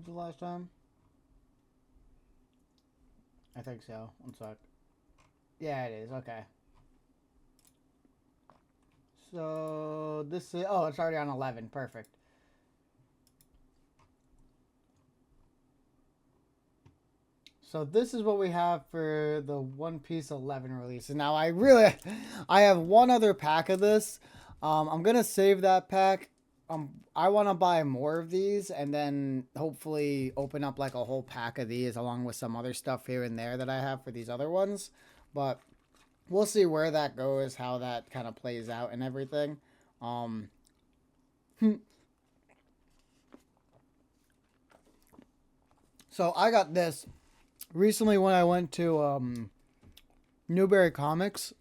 cards the last time? I think so. One sec. Yeah, it is. Okay. So this is, oh, it's already on 11. Perfect. So this is what we have for the One Piece 11 release. And now I have one other pack of this. I'm gonna save that pack. I want to buy more of these and then hopefully open up like a whole pack of these along with some other stuff here and there that I have for these other ones. But we'll see where that goes, how that kind of plays out and everything. Um, so I got this recently when I went to Newberry Comics.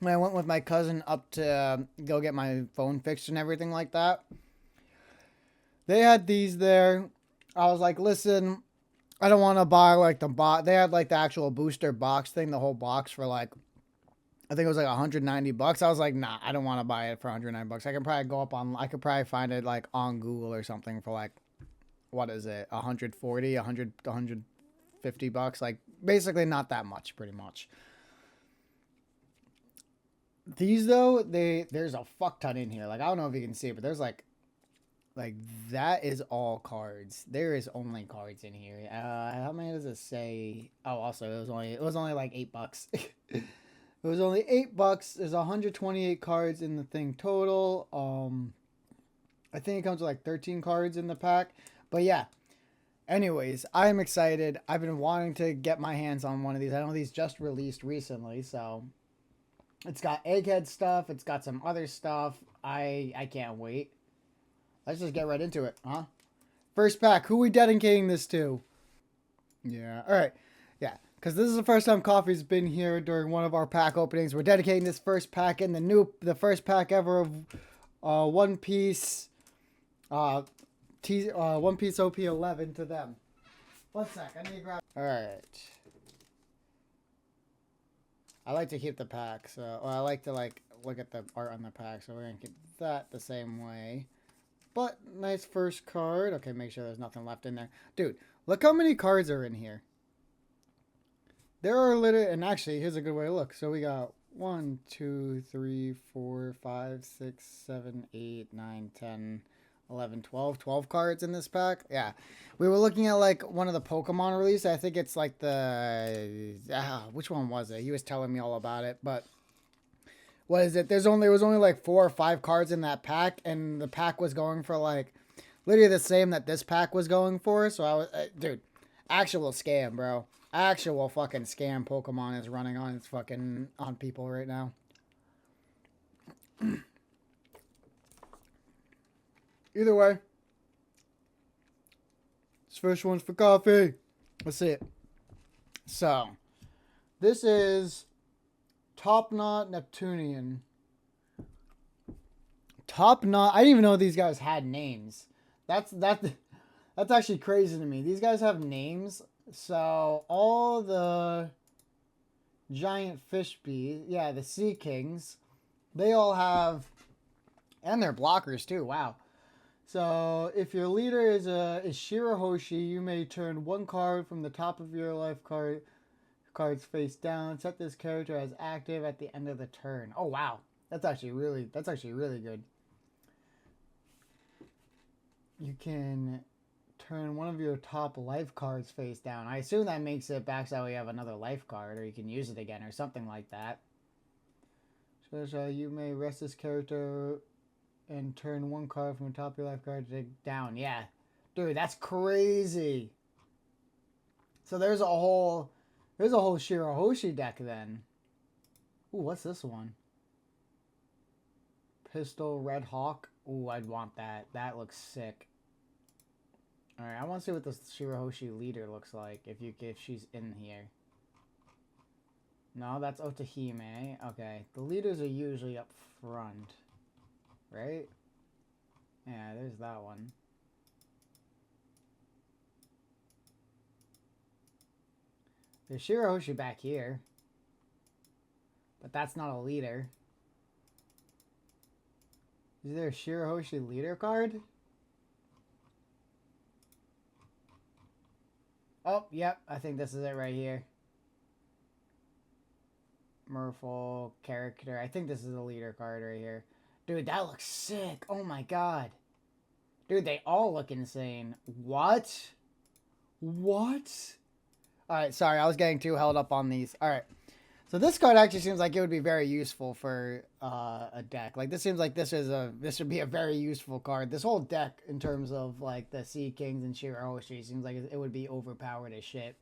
When I went with my cousin up to go get my phone fixed and everything like that. They had these there. I was like, listen, I don't want to buy like the box. They had like the actual booster box thing, the whole box for like, I think it was like $190. I was like, nah, I don't want to buy it for $109. I can probably go up on, I could probably find it like on Google or something for like, what is it, 140, 100, $150. Like basically not that much, pretty much. These though, there's a fuck ton in here. Like I don't know if you can see it, but there's like that is all cards. There is only cards in here. How many does it say? Oh, also it was only like $8. It was only $8. There's 128 cards in the thing total. I think it comes with like 13 cards in the pack. But yeah. Anyways, I'm excited. I've been wanting to get my hands on one of these. I know these just released recently, so it's got Egghead stuff. It's got some other stuff. I can't wait. Let's just get right into it, huh? First pack. Who we dedicating this to? Yeah. All right. Yeah. Because this is the first time Coffee's been here during one of our pack openings. We're dedicating this first pack in the first pack ever of One Piece, One Piece OP11 to them. One sec. I need to grab. All right. I like to keep the pack, so I like to like look at the art on the pack, so we're gonna keep that the same way. But nice first card. Okay, make sure there's nothing left in there, dude. Look how many cards are in here. There are literally, and actually, here's a good way to look. So we got 1, 2, 3, 4, 5, 6, 7, 8, 9, 10, 11, 12. 12 cards in this pack. Yeah. We were looking at like one of the Pokemon release. I think it's like the which one was it? He was telling me all about it, but what is it? There was only like 4 or 5 cards in that pack, and the pack was going for like literally the same that this pack was going for. So I was, dude, actual scam, bro. Actual fucking scam Pokemon is running on its fucking on people right now. Either way, this first one's for Coffee. Let's see it. So, this is Top Knot Neptunian. Top Knot. I didn't even know these guys had names. That's actually crazy to me. These guys have names. So all the giant fish bees, yeah, the sea kings, they all have, and they're blockers too. Wow. So if your leader is Shirahoshi, you may turn one card from the top of your life cards face down. Set this character as active at the end of the turn. Oh wow, that's actually really good. You can turn one of your top life cards face down. I assume that makes it back so you have another life card, or you can use it again, or something like that. So you may rest this character and turn one card from the top of your life card down. Yeah, dude, that's crazy. So there's a whole Shirahoshi deck then. Ooh, what's this one? Pistol Red Hawk. Ooh, I'd want that. That looks sick. Alright, I want to see what the Shirahoshi leader looks like if she's in here. No, that's Otahime. Okay, the leaders are usually up front, right? Yeah, there's that one. There's Shirahoshi back here, but that's not a leader. Is there a Shirahoshi leader card? Oh, yep. I think this is it right here. Merfolk character. I think this is the leader card right here. Dude, that looks sick. Oh my god. Dude, they all look insane. What? What? Alright, sorry. I was getting too held up on these. Alright. So this card actually seems like it would be very useful for a deck. Like, this seems like this would be a very useful card. This whole deck, in terms of, like, the Sea Kings and Shirahoshi, seems like it would be overpowered as shit.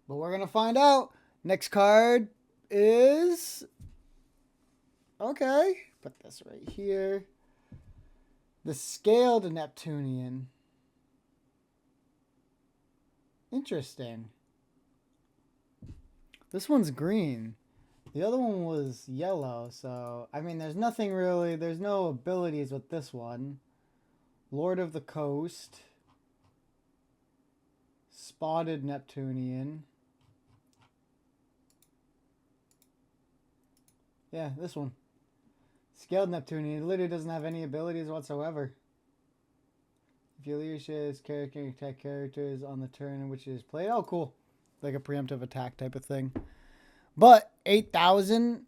But we're going to find out. Next card is... Okay. Put this right here. The Scaled Neptunian. Interesting. This one's green. The other one was yellow, so... I mean, there's nothing really... There's no abilities with this one. Lord of the Coast. Spotted Neptunian. Yeah, this one. Scaled Neptunian. It literally doesn't have any abilities whatsoever. If your leadership is character, attack characters on the turn in which it is played. Oh, cool. Like a preemptive attack type of thing. But 8,000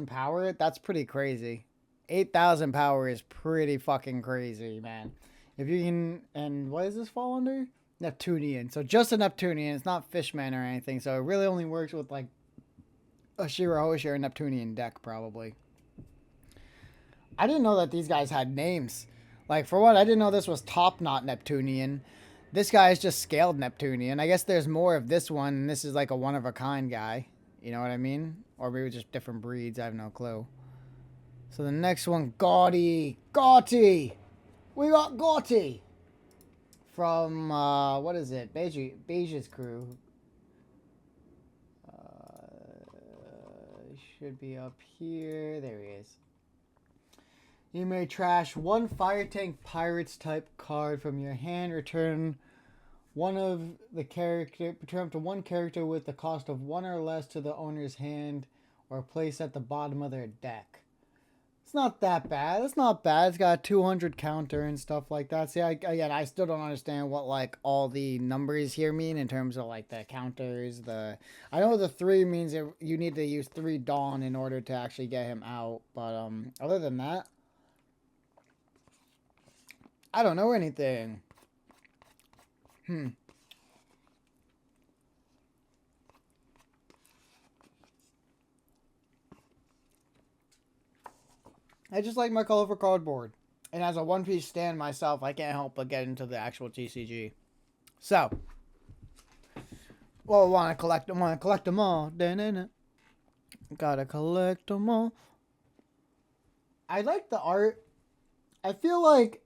power, that's pretty crazy. 8,000 power is pretty fucking crazy, man. If you can, and what does this fall under? Neptunian. So just a Neptunian. It's not Fishman or anything. So it really only works with like a Shirahoshi or a Neptunian deck, probably. I didn't know that these guys had names. Like, for what, I didn't know this was Top Knot Neptunian. This guy is just Scaled Neptunian. I guess there's more of this one, and this is like a one-of-a-kind guy. You know what I mean? Or maybe just different breeds. I have no clue. So the next one, Gaudy. Gaudy! We got Gaudy! From, what is it? Beige's crew. Should be up here. There he is. You may trash one Fire Tank Pirates type card from your hand. Return one of the character. Return up to one character with the cost of one or less to the owner's hand, or place at the bottom of their deck. It's not that bad. It's not bad. It's got a 200 counter and stuff like that. See, again, I still don't understand what like all the numbers here mean in terms of like the counters. I know the 3 means that you need to use 3 Dawn in order to actually get him out. But other than that, I don't know anything. I just like my colorful cardboard. And as a One Piece stan myself, I can't help but get into the actual TCG. So, well, want to collect them all. Da-na-na. Gotta collect them all. I like the art. I feel like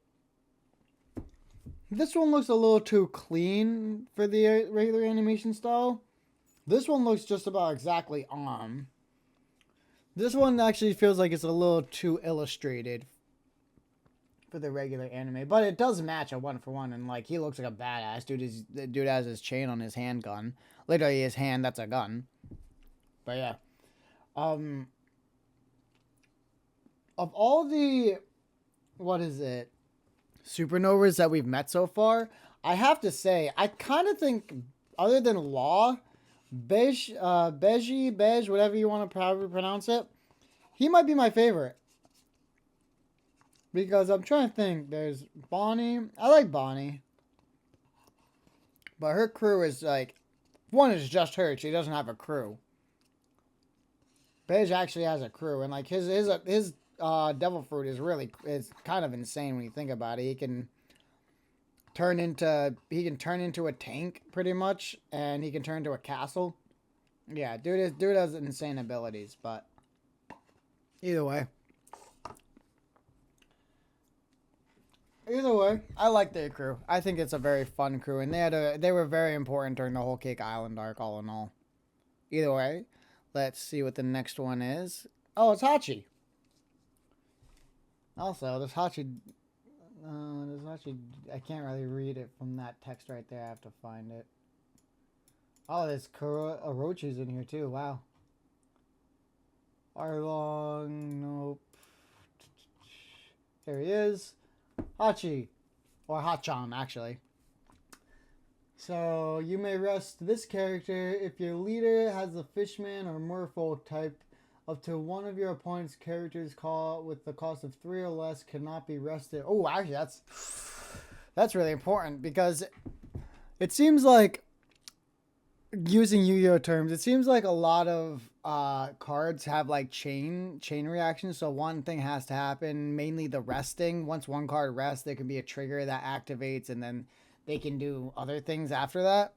this one looks a little too clean for the regular animation style. This one looks just about exactly on. This one actually feels like it's a little too illustrated for the regular anime, but it does match a 1-for-1, and like he looks like a badass dude. The dude has his chain on his handgun, literally his hand. That's a gun. But yeah, of all the supernovas that we've met so far, I have to say I kind of think, other than Law, Beige, whatever you want to pronounce it, he might be my favorite. Because I'm trying to think, there's Bonnie. I like Bonnie. But her crew is like, one is just her. She doesn't have a crew. Beige actually has a crew. And like his Devil Fruit is kind of insane when you think about it. He can turn into a tank pretty much. And he can turn into a castle. Yeah, dude has insane abilities, but either way, I like their crew. I think it's a very fun crew, and they were very important during the whole Cake Island arc, all in all. Either way, let's see what the next one is. Oh, it's Hachi. Also, this Hachi, I can't really read it from that text right there. I have to find it. Oh, there's Orochi's in here too. Wow. Arlong, nope. Here he is. Hachi. Or Hachan, actually. So you may rest this character if your leader has a fishman or merfolk type. Up to one of your opponent's characters call with the cost of 3 or less cannot be rested. Oh, actually, that's really important because it seems like, using Yu-Gi-Oh terms, it seems like a lot of cards have like chain reactions. So one thing has to happen, mainly the resting. Once one card rests, there can be a trigger that activates, and then they can do other things after that.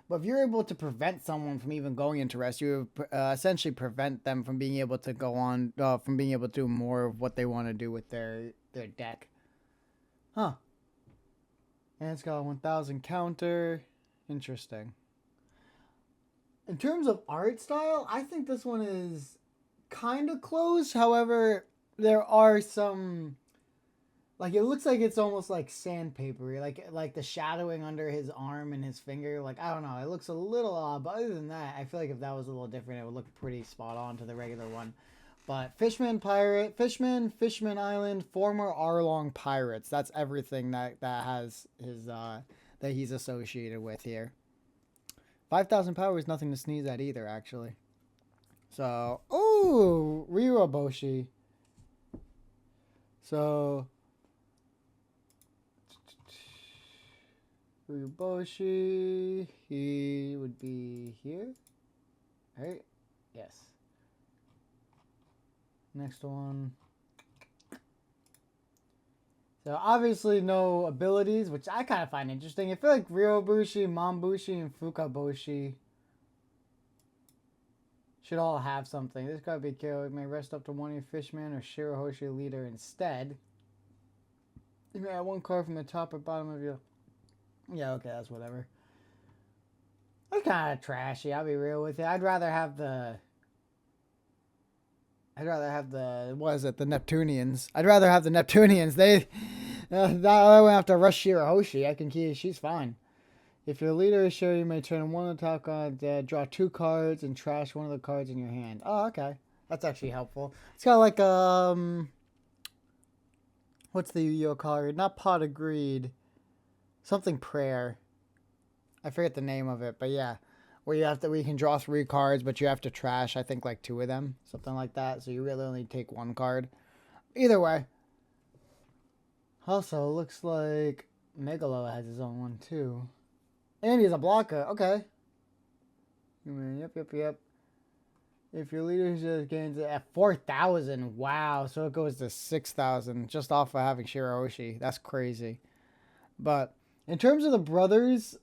But if you're able to prevent someone from even going into rest, you essentially prevent them from being able to go on, from being able to do more of what they want to do with their deck. Huh. And it's got a 1000 counter. Interesting. In terms of art style, I think this one is kind of close. However, there are some, like, it looks like it's almost like sandpapery, like the shadowing under his arm and his finger. Like, I don't know, it looks a little odd, but other than that, I feel like if that was a little different, it would look pretty spot on to the regular one. But Fishman Pirate, Fishman Island, former Arlong Pirates. That's everything that has his that he's associated with here. 5,000 power is nothing to sneeze at either, actually. So, ooh, Riraboshi. So, Riraboshi, he would be here. Right? Yes. Next one. So, obviously no abilities, which I kind of find interesting. I feel like Ryobushi, Mambushi, and Fukaboshi should all have something. This gotta be killed. It may rest up to one of your Fishman or Shirahoshi leader instead. You may have one card from the top or bottom of your... Yeah, okay, that's whatever. That's kind of trashy, I'll be real with you. I'd rather have the... What is it? The Neptunians. I'd rather have the Neptunians. They... I won't have to rush Shirahoshi. I can keep... She's fine. If your leader is sure, you may turn one of the top cards, draw 2 cards, and trash one of the cards in your hand. Oh, okay. That's actually helpful. It's kind of like, what's the Yu-Gi-Oh card? Not Pot of Greed. Something Prayer. I forget the name of it, but yeah. Where you can draw 3 cards, but you have to trash, I think, like 2 of them. Something like that. So you really only take 1 card. Either way. Also, looks like Megalo has his own one, too. And he's a blocker. Okay. Yep. If your leader just gains it at 4,000, wow. So it goes to 6,000 just off of having Shirahoshi. That's crazy. But in terms of the brothers,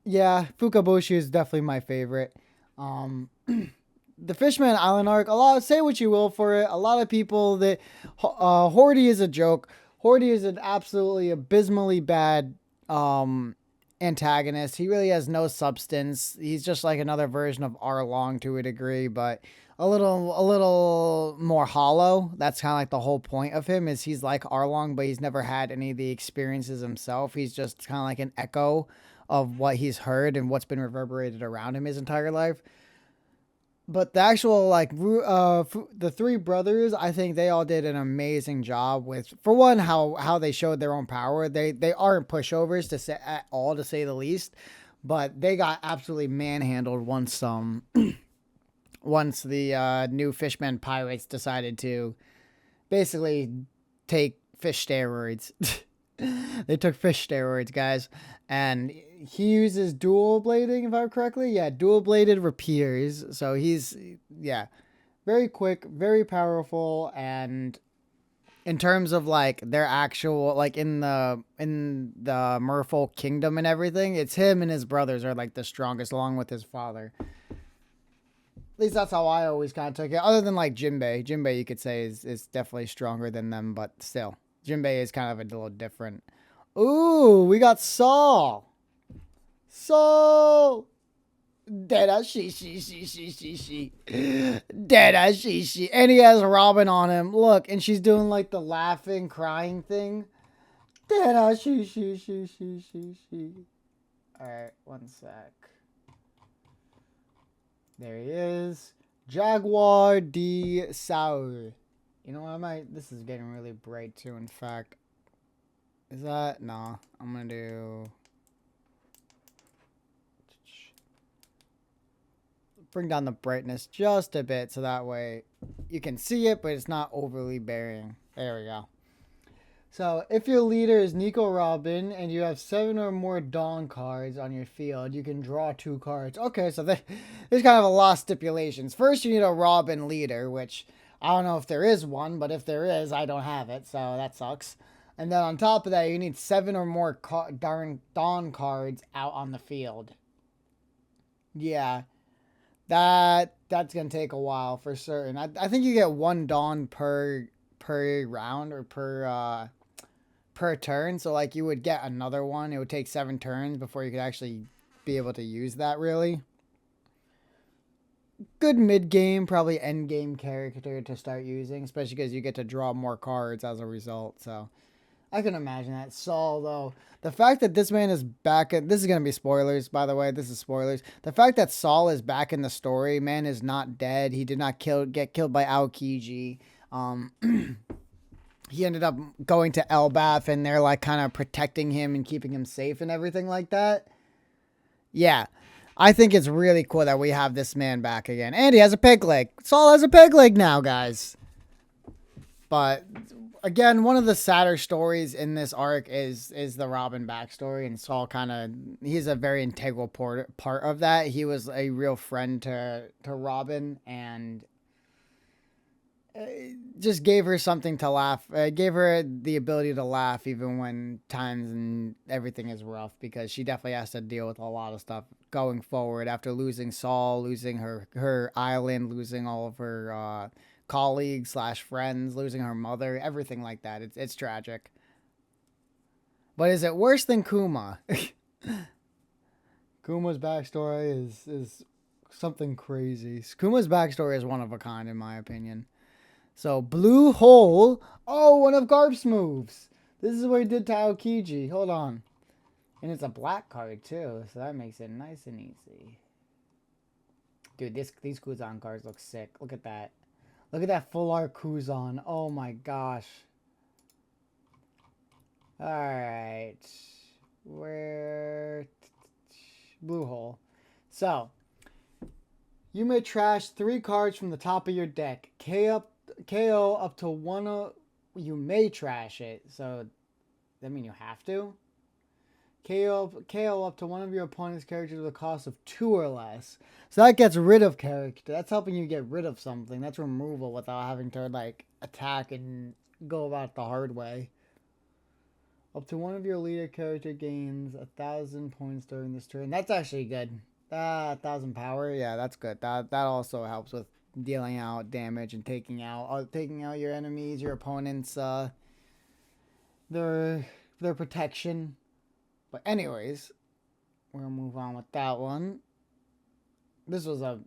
yeah, Fukaboshi is definitely my favorite. The Fishman Island arc, say what you will for it. A lot of people that Hordy is a joke. Hordy is an absolutely abysmally bad antagonist. He really has no substance. He's just like another version of Arlong to a degree, but a little more hollow. That's kind of like the whole point of him, is he's like Arlong, but he's never had any of the experiences himself. He's just kind of like an echo of what he's heard and what's been reverberated around him his entire life. But the actual, like, the 3 brothers, I think they all did an amazing job with, for one, how they showed their own power. They aren't pushovers to say at all, to say the least, but they got absolutely manhandled once once the new Fishman Pirates decided to basically take fish steroids. They took fish steroids, guys. And he uses dual blading, if I remember correctly. Yeah, dual bladed rapiers. So he's, yeah, very quick, very powerful. And in terms of like their actual, like in the Merfolk Kingdom and everything, it's him and his brothers are like the strongest, along with his father. At least that's how I always kind of took it. Other than like Jinbei. Jinbei, you could say, is definitely stronger than them, but still. Jinbei is kind of a little different. Ooh, we got Saul. Saul. Dada she. Dada she. And he has Robin on him. Look, and she's doing like the laughing, crying thing. Dada she. Alright, one sec. There he is. Jaguar de Saur. You know what, this is getting really bright too, in fact. Is that? No. I'm gonna do... Bring down the brightness just a bit so that way you can see it, but it's not overly bearing. There we go. So if your leader is Nico Robin and you have 7 or more Dawn cards on your field, you can draw 2 cards. Okay, so there's kind of a lot of stipulations. First, you need a Robin leader, which I don't know if there is one, but if there is, I don't have it, so that sucks. And then on top of that, you need 7 or more Dawn cards out on the field. Yeah. That's gonna take a while for certain. I think you get 1 Dawn per round or per turn. So like you would get another one. It would take 7 turns before you could actually be able to use that really. Good mid game, probably end game character to start using, especially because you get to draw more cards as a result. So I can imagine that. Saul, though, the fact that this man is back at... This is going to be spoilers, by the way. This is spoilers. The fact that Saul is back in the story, man is not dead. He did not get killed by Aokiji. He ended up going to Elbath, and they're, like, kind of protecting him and keeping him safe and everything like that. Yeah. I think it's really cool that we have this man back again. And he has a pig leg. Saul has a pig leg now, guys. But... Again, one of the sadder stories in this arc is the Robin backstory, and Saul he's a very integral part of that. He was a real friend to Robin, and just gave her something to laugh. Gave her the ability to laugh even when times and everything is rough, because she definitely has to deal with a lot of stuff going forward after losing Saul, losing her island, losing all of her colleagues / friends, losing her mother, everything like that. It's tragic. But is it worse than Kuma? Kuma's backstory is something crazy. Kuma's backstory is one of a kind in my opinion. So Blue Hole. Oh, one of Garp's moves. This is what he did to Aokiji. Hold on. And it's a black card too, so that makes it nice and easy. Dude, these Kuzan cards look sick. Look at that. Look at that full art Kuzan. Oh my gosh. Alright. Where... Blue Hole. So, you may trash 3 cards from the top of your deck. KO up to 1 you may trash it. So, does that mean you have to? KO up to 1 of your opponent's characters with a cost of 2 or less. So that gets rid of character. That's helping you get rid of something. That's removal without having to like attack and go about it the hard way. Up to 1 of your leader character gains 1,000 points during this turn. That's actually good. 1,000 power. Yeah, that's good. That also helps with dealing out damage and taking out your enemies, your opponents, their protection. But anyways, we're gonna move on with that one. This is the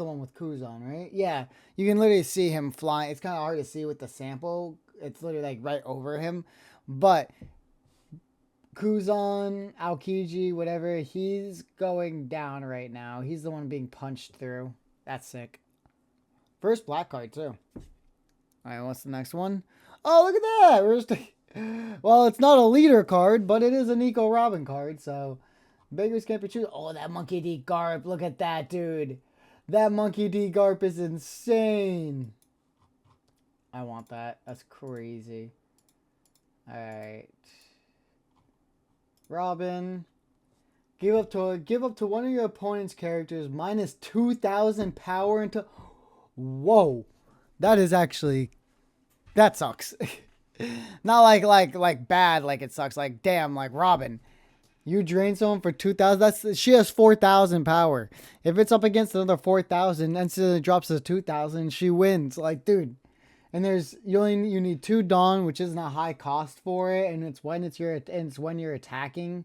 one with Kuzan, right? Yeah, you can literally see him flying. It's kind of hard to see with the sample. It's literally like right over him. But Kuzan, Aokiji, whatever, he's going down right now. He's the one being punched through. That's sick. First black card too. All right, what's the next one? Oh, look at that! Well, it's not a leader card, but it is a Nico Robin card, so beggars can't be choosers. Oh, that Monkey D. Garp. Look at that, dude. That Monkey D. Garp is insane. I want that. That's crazy. Alright. Robin. Give up to 1 of your opponent's characters minus 2,000 power into... Whoa. That is actually... That sucks. Not like bad, like it sucks. Like, damn, like Robin. You drain someone for 2,000. She has 4,000 power. If it's up against another 4,000, and it drops to 2,000, she wins. Like, dude. And you need 2 Dawn, which isn't a high cost for it, and it's when you're attacking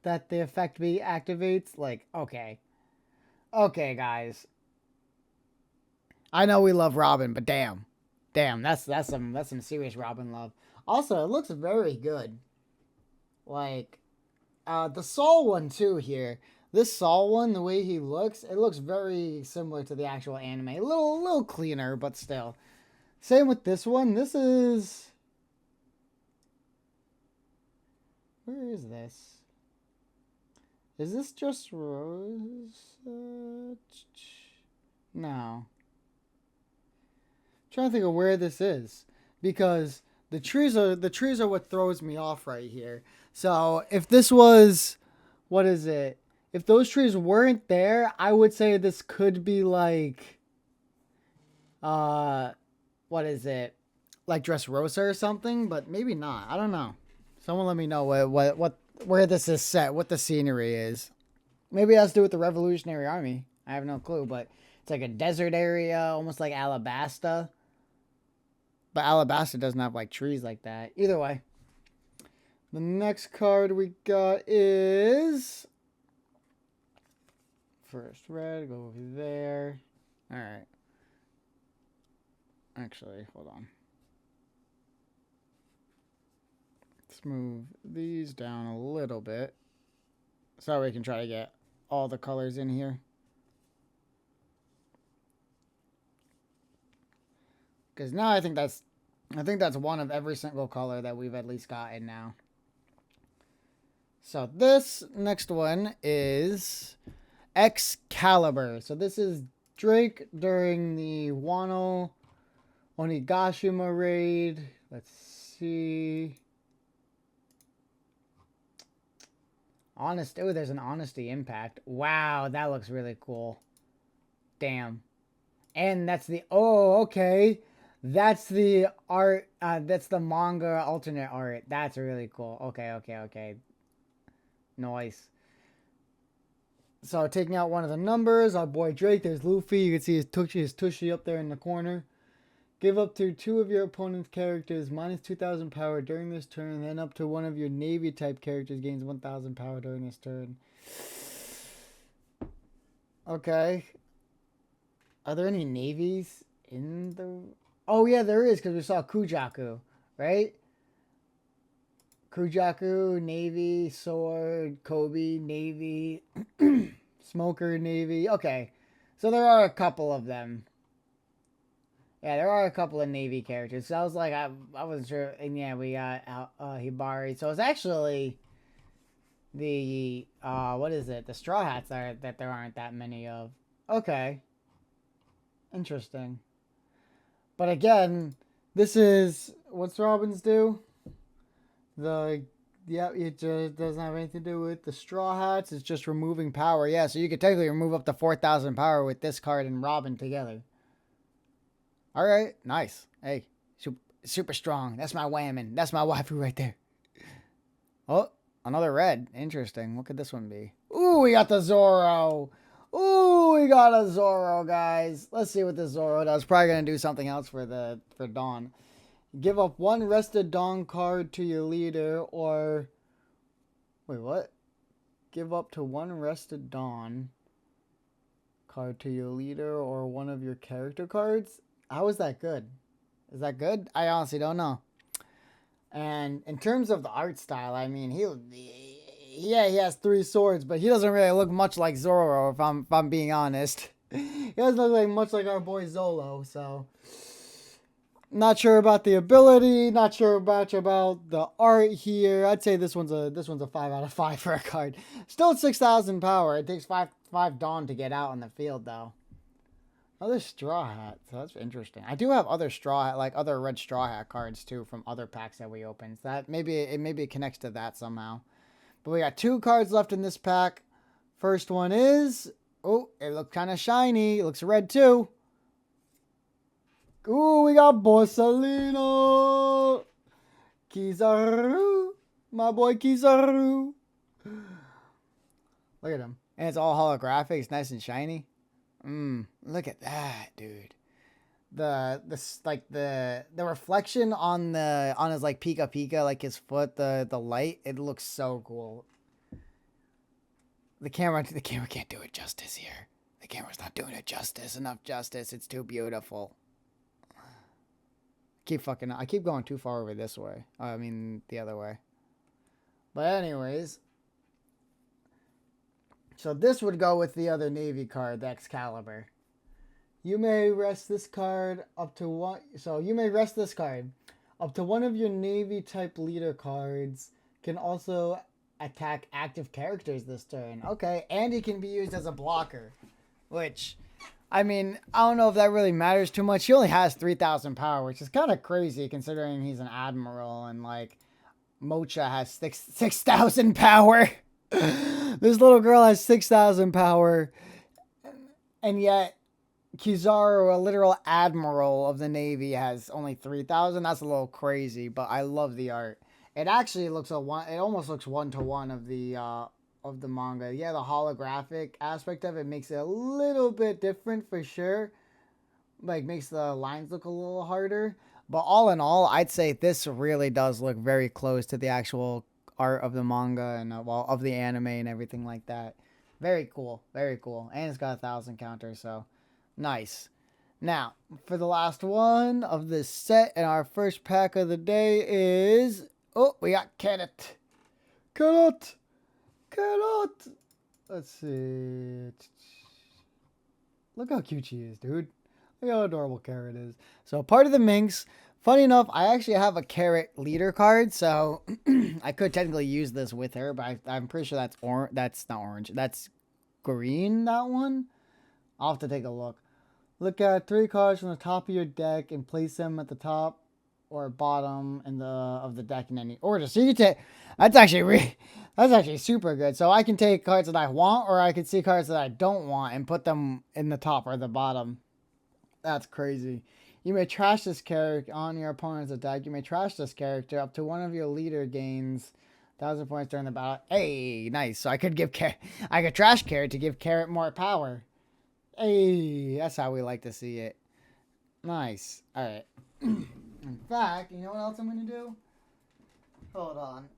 that the effect activates. Like, okay, guys. I know we love Robin, but damn, that's some serious Robin love. Also, it looks very good. Like, the Saul one too here. This Saul one, the way he looks, it looks very similar to the actual anime. A little cleaner, but still. Same with this one. This is Where is this? Is this just Rose? No. Trying to think of where this is, because the trees are what throws me off right here. So if this was, what is it? If those trees weren't there, I would say this could be like, what is it? Like Dressrosa or something, but maybe not. I don't know. Someone let me know what where this is set, what the scenery is. Maybe it has to do with the Revolutionary Army. I have no clue, but it's like a desert area, almost like Alabasta. But Alabasta doesn't have like trees like that. Either way. The next card we got is first red, go over there. Alright. Actually, hold on. Let's move these down a little bit so we can try to get all the colors in here. Because now I think that's one of every single color that we've at least gotten now. So this next one is Excalibur. So this is Drake during the Wano Onigashima raid. Let's see. Honest. Oh, there's an Honesty Impact. Wow, that looks really cool. Damn. And that's the... Oh, okay. That's the art. That's the manga alternate art. That's really cool. Okay. Nice. So taking out one of the numbers, our boy Drake. There's Luffy. You can see his tushy up there in the corner. Give up to 2 of your opponent's characters minus 2,000 power during this turn. Then up to one of your Navy type characters gains 1,000 power during this turn. Okay. Are there any navies in the... Oh, yeah, there is, because we saw Kujaku, right? Kujaku, Navy, Sword, Kobe, Navy, Smoker, Navy. Okay, so there are a couple of them. Yeah, there are a couple of Navy characters. So I was like, I wasn't sure. And yeah, we got Hibari. So it's actually the, what is it? The Straw Hats that there aren't that many of. Okay. Interesting. But again, this is, what's Robin's do? It just doesn't have anything to do with the Straw Hats. It's just removing power. Yeah, so you could technically remove up to 4,000 power with this card and Robin together. All right, nice. Hey, super strong. That's my whammon. That's my waifu right there. Oh, another red. Interesting. What could this one be? Ooh, we got the Zoro. Ooh, we got a Zoro, guys. Let's see what the Zoro does. Probably going to do something else for Dawn. Give up 1 rested Dawn card to your leader or... Wait, what? Give up to 1 rested Dawn card to your leader or one of your character cards? How is that good? Is that good? I honestly don't know. And in terms of the art style, I mean, he has 3 swords, but he doesn't really look much like Zoro, if I'm being honest. He doesn't look like much like our boy Zolo, so not sure about the ability, not sure much about the art here. I'd say this one's a 5 out of 5 for a card. Still at 6,000 power. It takes 5 Dawn to get out on the field though. Other Straw Hat, so that's interesting. I do have other other red Straw Hat cards too from other packs that we opened. So that maybe it connects to that somehow. But we got 2 cards left in this pack. First one is, oh, it looks kind of shiny. It looks red too. Ooh, we got Borsalino. Kizaru. My boy Kizaru. Look at him. And it's all holographic. It's nice and shiny. Look at that, dude. The reflection on his like Pika, like his foot, the light, it looks so cool. The camera can't do it justice here. The camera's not doing it enough justice. It's too beautiful. I keep going too far over this way. I mean the other way. But anyways, so this would go with the other Navy card, the Excalibur. You may rest this card up to one. So you may rest this card up to one of your Navy type leader cards can also attack active characters this turn. Okay, and he can be used as a blocker, which, I mean, I don't know if that really matters too much. He only has 3,000 power, which is kind of crazy considering he's an admiral and like Mocha has 6,000 power. This little girl has 6,000 power, and yet Kizaru, a literal admiral of the Navy, has only 3,000. That's a little crazy, but I love the art. It actually looks it almost looks 1-to-1 of the manga. Yeah, the holographic aspect of it makes it a little bit different for sure. Like makes the lines look a little harder. But all in all, I'd say this really does look very close to the actual art of the manga and of the anime and everything like that. Very cool, very cool. And it's got 1,000 counter, so nice. Now, for the last one of this set and our first pack of the day is... Oh, we got Carrot. Carrot. Carrot. Let's see. Look how cute she is, dude. Look how adorable Carrot is. So, part of the Minx. Funny enough, I actually have a Carrot leader card, so I could technically use this with her, but I'm pretty sure that's that's not orange. That's green, that one. I'll have to take a look. Look at 3 cards from the top of your deck and place them at the top or bottom of the deck in any order. So you can take... That's actually super good. So I can take cards that I want, or I can see cards that I don't want and put them in the top or the bottom. That's crazy. You may trash this character on your opponent's attack. You may trash this character up to one of your leader gains 1,000 points during the battle. Hey, nice. So I could trash Carrot to give Carrot more power. Hey, that's how we like to see it. Nice. All right. In fact, you know what else I'm gonna do? Hold on.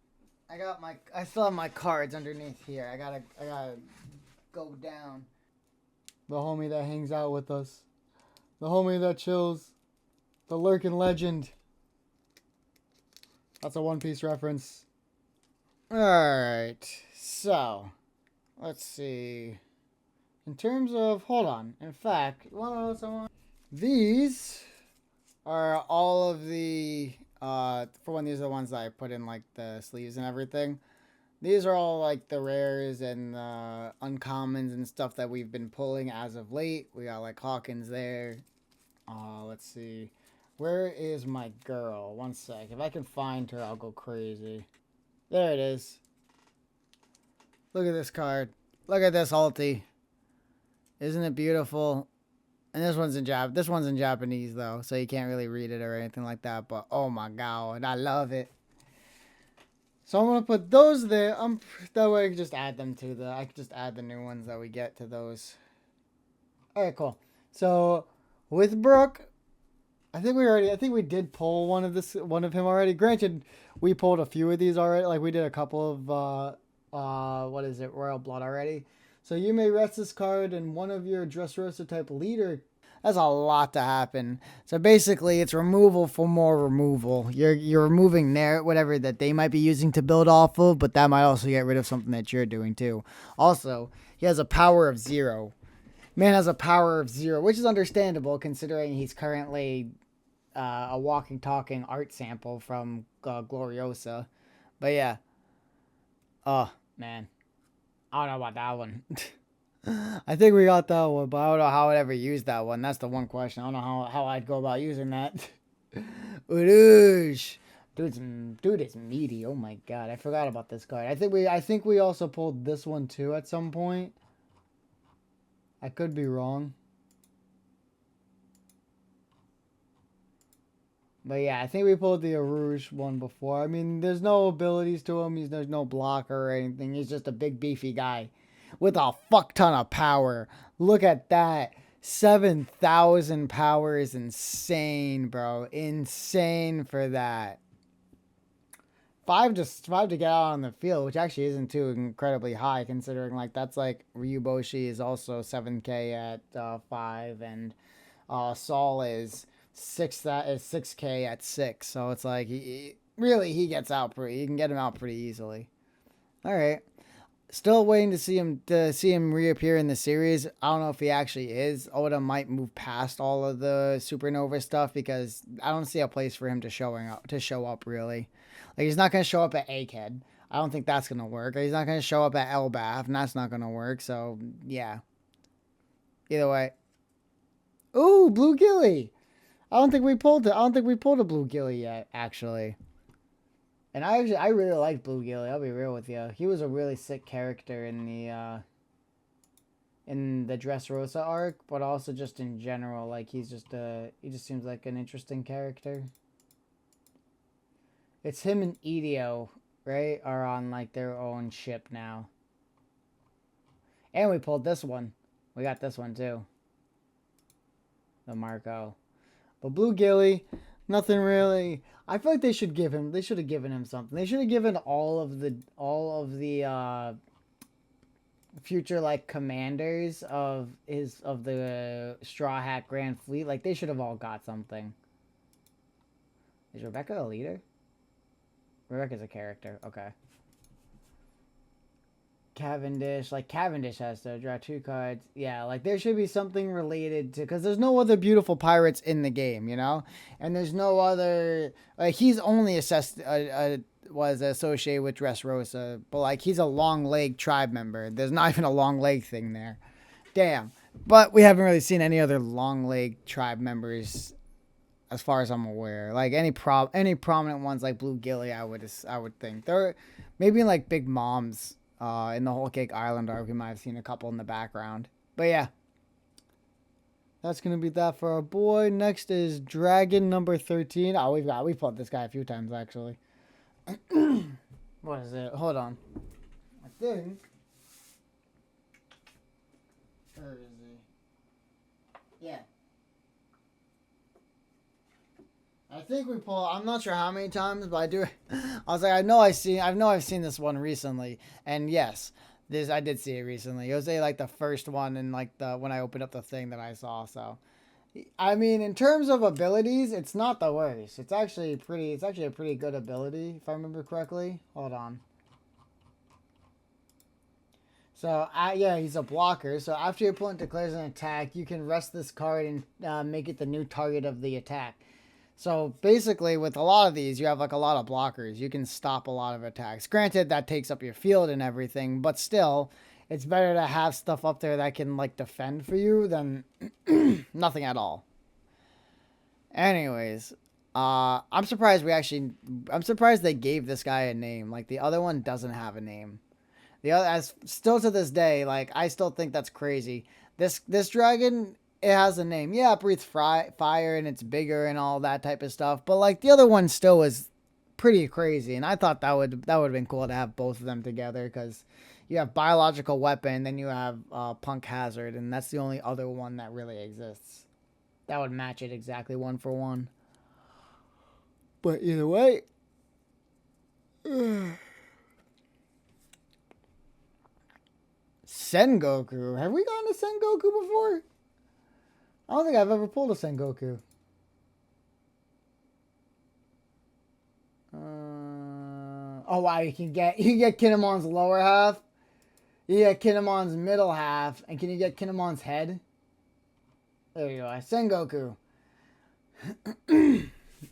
I still have my cards underneath here. I gotta go down. The homie that hangs out with us. The homie that chills. The lurking legend. That's a One Piece reference. Alright. So, let's see. In terms of... Hold on. In fact, you want to know someone? These are all of the... for one, these are the ones that I put in, like, the sleeves and everything. These are all, like, the rares and uncommons and stuff that we've been pulling as of late. We got, like, Hawkins there. Let's see. Where is my girl? One sec. If I can find her, I'll go crazy. There it is. Look at this card. Look at this ulti. Isn't it beautiful? And this one's in Japanese though, so you can't really read it or anything like that. But oh my god, I love it. So I'm gonna put those there. That way I can just add them to I can just add the new ones that we get to those. All right, cool. So with Brooke, I think we did pull one of him already. Granted, we pulled a few of these already. Like we did a couple of what is it, Royal Blood already. So you may rest this card in one of your Dressrosa type leader. That's a lot to happen. So basically, it's removal for more removal. You're removing whatever that they might be using to build off of, but that might also get rid of something that you're doing too. Also, he has a power of 0. Man has a power of 0, which is understandable considering he's currently a walking, talking art sample from Gloriosa. But yeah. Oh, man. I don't know about that one. I think we got that one, but I don't know how I'd ever use that one. That's the one question. I don't know how I'd go about using that. Urush. Dude is meaty. Oh my god. I forgot about this card. I think we also pulled this one too at some point. I could be wrong. But yeah, I think we pulled the Arush one before. I mean, there's no abilities to him. There's no blocker or anything. He's just a big beefy guy with a fuck ton of power. Look at that. 7,000 power is insane, bro. Insane for that. 5 to get out on the field, which actually isn't too incredibly high considering like that's like Ryuboshi is also 7k at 5 and Saul is 6k at 6. So it's like he gets out you can get him out pretty easily. All right. Still waiting to see him reappear in the series. I don't know if he actually is. Oda might move past all of the Supernova stuff because I don't see a place for him to show up really. Like he's not going to show up at Egghead. I don't think that's gonna work. He's not gonna show up at Elbath, and that's not gonna work. So yeah. Either way. Ooh, Blue Gilly. I don't think we pulled it. I don't think we pulled a Blue Gilly yet, actually. And I really like Blue Gilly. I'll be real with you. He was a really sick character in the Dressrosa arc, but also just in general. Like he just seems like an interesting character. It's him and Idio, right? Are on like their own ship now. And we pulled this one. We got this one too. The Marco. But Blue Gilly, nothing really. I feel like they should have given him something. They should have given all of the future like commanders of the Straw Hat Grand Fleet. Like they should have all got something. Is Rebecca a leader? Rebecca's a character. Okay. Cavendish. Like, Cavendish has to draw 2 cards. Yeah, like, there should be something related to... Because there's no other beautiful pirates in the game, you know? And there's no other... Like, he's only was associated with Dressrosa. But, like, he's a long leg tribe member. There's not even a long leg thing there. Damn. But we haven't really seen any other long leg tribe members... As far as I'm aware, like any prominent ones like Blue Gilly, I would think they're maybe in like Big Mom's in the Whole Cake Island arc. We might have seen a couple in the background, but yeah, that's gonna be that for our boy. Next is Dragon number 13. Oh, we've pulled this guy a few times actually. What is it? Hold on, I think. Where is he? Yeah. I think we pull. I'm not sure how many times, but I do. I was like, I know I've seen this one recently, and yes, I did see it recently. It was like the first one, and like when I opened up the thing that I saw. So, I mean, in terms of abilities, it's not the worst. It's actually a pretty good ability, if I remember correctly. Hold on. So, yeah, he's a blocker. So after your opponent declares an attack, you can rest this card and make it the new target of the attack. So basically with a lot of these, you have like a lot of blockers. You can stop a lot of attacks. Granted, that takes up your field and everything, but still, it's better to have stuff up there that can like defend for you than nothing at all. Anyways, I'm surprised they gave this guy a name. Like the other one doesn't have a name. Still to this day, like I still think that's crazy. This dragon, it has a name. Yeah, it breathes fire and it's bigger and all that type of stuff. But like the other one still was pretty crazy. And I thought that would have been cool to have both of them together because you have biological weapon, then you have punk hazard, and that's the only other one that really exists. That would match it exactly 1-for-1. But either way. Sengoku. Have we gone to Sengoku before? I don't think I've ever pulled a Sengoku. Oh wow, you can get Kinemon's lower half. You get Kinemon's middle half, and can you get Kinemon's head? There you go, Sengoku.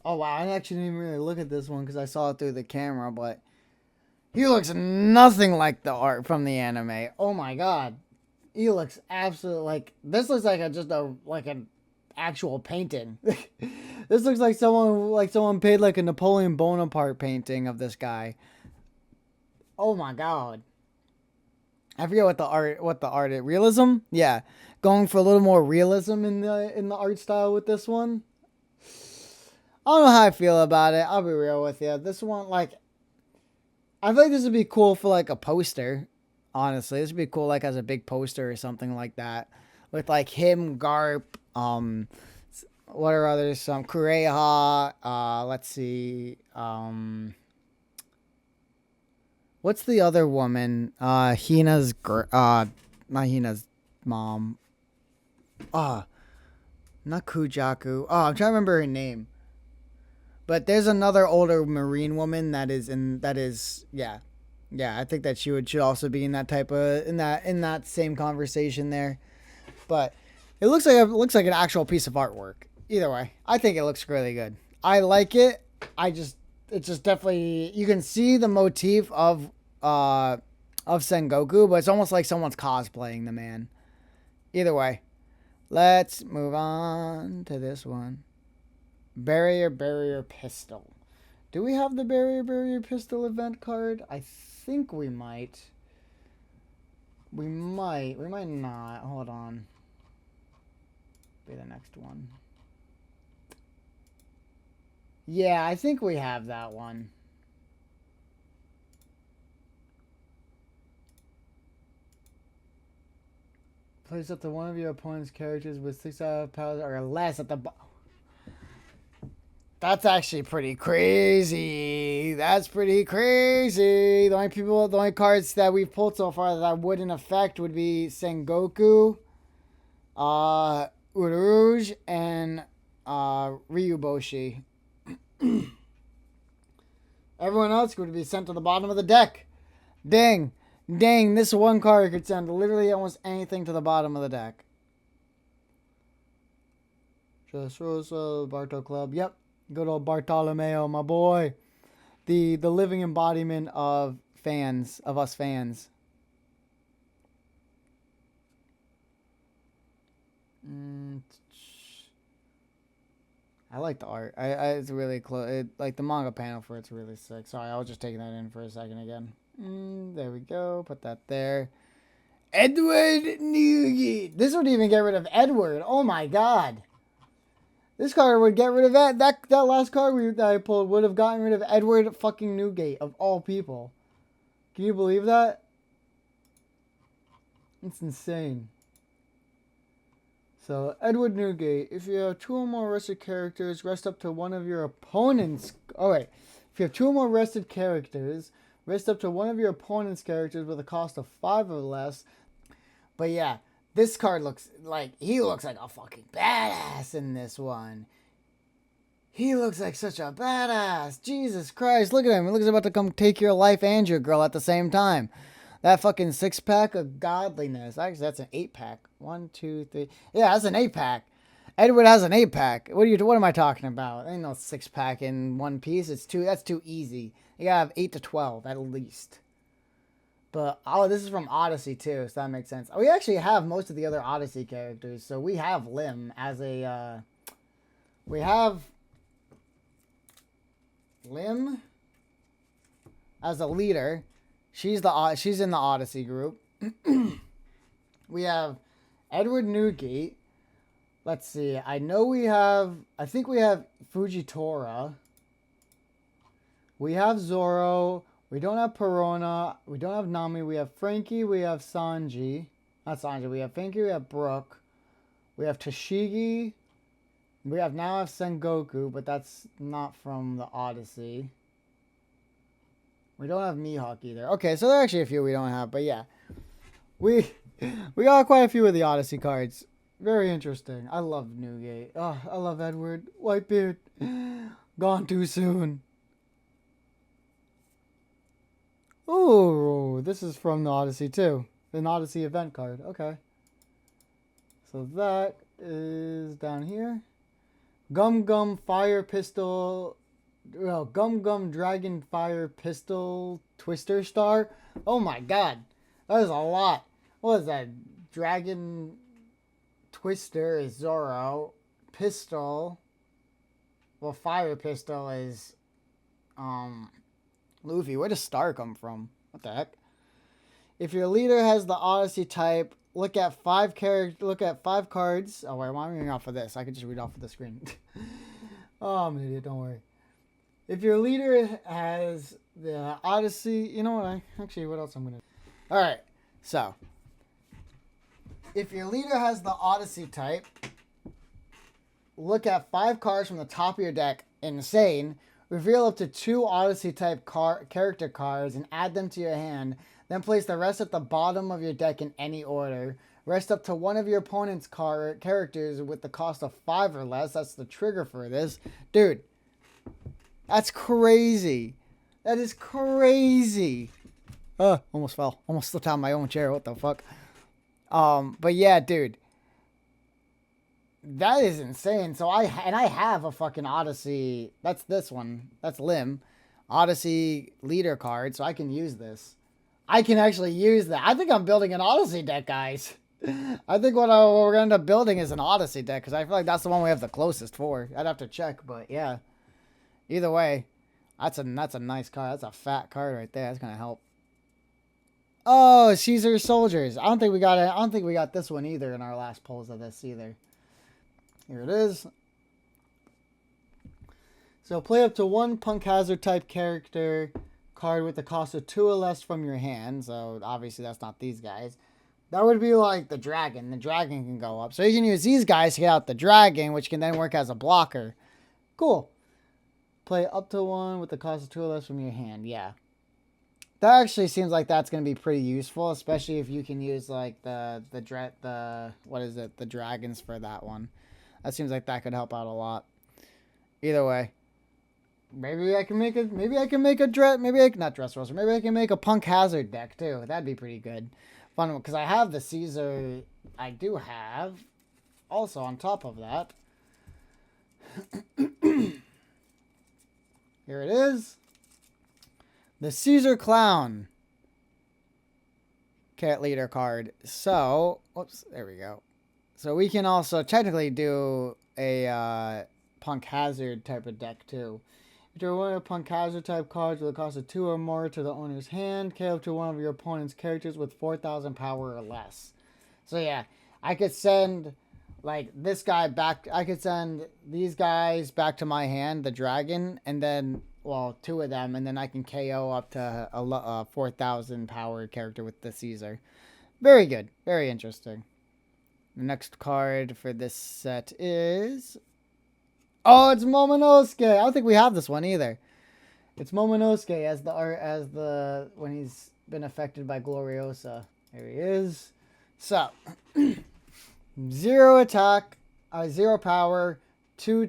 Oh wow, I actually didn't even really look at this one because I saw it through the camera, but he looks nothing like the art from the anime. Oh my god. He looks absolutely like this. Looks like an actual painting. This looks like someone paid like a Napoleon Bonaparte painting of this guy. Oh my god! I forget what the art is. Realism? Yeah, going for a little more realism in the art style with this one. I don't know how I feel about it. I'll be real with you. This one, like, I feel like this would be cool for like a poster. Honestly, this would be cool, like as a big poster or something like that, with like him, Garp. What are others? Some Kureha. Let's see. What's the other woman? Hina's. Not Hina's mom. Not Kujaku. Oh, I'm trying to remember her name. But there's another older Marine woman that is. Yeah. Yeah, I think that she should also be in that type of in that same conversation there. But it looks like an actual piece of artwork. Either way, I think it looks really good. I like it. I just it's just definitely, you can see the motif of Sengoku, but it's almost like someone's cosplaying the man. Either way, let's move on to this one. Barrier Pistol. Do we have the Barrier Pistol event card? I think we might. We might not. Hold on. Be the next one. Yeah, I think we have that one. Place up to one of your opponent's characters with 6 out of powers or less at the bottom. That's actually pretty crazy. That's pretty crazy. The only cards that we've pulled so far that wouldn't affect would be Sengoku, Uruj, and Ryuboshi. Everyone else would be sent to the bottom of the deck. Dang, this one card could send literally almost anything to the bottom of the deck. Just Rosa, Barto Club. Yep. Good old Bartolomeo, my boy. The living embodiment of fans, of us fans. I like the art. It's really close. Like the manga panel for it's really sick. Sorry, I was just taking that in for a second again. There we go. Put that there. Edward Nugent. This would even get rid of Edward. Oh my god. This card would get rid of that. That last card that I pulled would have gotten rid of Edward fucking Newgate of all people. Can you believe that? It's insane. So, Edward Newgate. If you have 2 or more rested characters, rest up to one of your opponent's... Oh, wait. If you have 2 or more rested characters, rest up to one of your opponent's characters with a cost of 5 or less. But yeah. This card looks like, he looks like a fucking badass in this one. He looks like such a badass. Jesus Christ, look at him. He looks about to come take your life and your girl at the same time. That fucking 6-pack of godliness. Actually, that's an 8-pack. 1, 2, 3. Yeah, that's an 8-pack. Edward has an 8-pack. What am I talking about? Ain't no 6-pack in One Piece. That's too easy. You gotta have 8 to 12 at least. But, this is from Odyssey, too, so that makes sense. We actually have most of the other Odyssey characters. So, we have Lim as a, we have Lim as a leader. She's in the Odyssey group. We have Edward Newgate. Let's see. I think we have Fujitora. We have Zoro. We don't have Perona. We don't have Nami. We have Frankie. We have Sanji. Not Sanji. We have Frankie. We have Brooke. We have Tashigi. We now have Sengoku, but that's not from the Odyssey. We don't have Mihawk either. Okay, so there are actually a few we don't have, but yeah. We got quite a few of the Odyssey cards. Very interesting. I love Newgate. Oh, I love Edward. Whitebeard. Gone too soon. Oh, this is from the Odyssey too. An Odyssey event card. Okay. So that is down here. Gum Gum Fire Pistol. Well, Gum Gum Dragon Fire Pistol Twister Star. Oh my god. That is a lot. What is that? Dragon Twister is Zoro. Pistol. Well, Fire Pistol is Luffy. Where does Star come from? What the heck? If your leader has the Odyssey type, look at 5 cards. Oh wait, why am I reading off of this? I could just read off of the screen. Oh, I'm an idiot. Don't worry. If your leader has the Odyssey, you know what? What else I'm gonna? All right. So, if your leader has the Odyssey type, look at 5 cards from the top of your deck. Insane. Reveal up to 2 Odyssey type character cards and add them to your hand. Then place the rest at the bottom of your deck in any order. Rest up to one of your opponent's characters with the cost of 5 or less. That's the trigger for this. Dude, that's crazy. That is crazy. Almost fell. Almost slipped out of my own chair. What the fuck? But yeah, dude. That is insane. So I have a fucking Odyssey. That's this one. That's Lim. Odyssey leader card, so I can use this. I can actually use that. I think I'm building an Odyssey deck, guys. I think what we're going to end up building is an Odyssey deck, because I feel like that's the one we have the closest for. I'd have to check, but yeah. Either way, that's a nice card. That's a fat card right there. That's going to help. Oh, Caesar Soldiers. I don't think we got this one either in our last polls of this either. Here it is. So play up to 1 Punk Hazard type character card with the cost of 2 or less from your hand. So obviously that's not these guys. That would be like the dragon. The dragon can go up. So you can use these guys to get out the dragon, which can then work as a blocker. Cool. Play up to 1 with the cost of 2 or less from your hand. Yeah. That actually seems like that's going to be pretty useful, especially if you can use like the dragons for that one. That seems like that could help out a lot. Either way. Maybe I can make a Punk Hazard deck too. That'd be pretty good. Fun, because I have the Caesar. I do have. Also on top of that. Here it is. The Caesar Clown. Cat leader card. So, whoops, there we go. So we can also technically do a Punk Hazard type of deck too. Draw 1 of Punk Hazard type cards with a cost of 2 or more to the owner's hand. K up to 1 of your opponent's characters with 4,000 power or less. So yeah, I could send like this guy back. I could send these guys back to my hand, the dragon, and then 2 of them, and then I can KO up to a 4,000 power character with the Caesar. Very good, very interesting. The next card for this set is. Oh, it's Momonosuke. I don't think we have this one either. It's Momonosuke as the when he's been affected by Gloriosa. There he is. So, 0 attack, 0 power, 2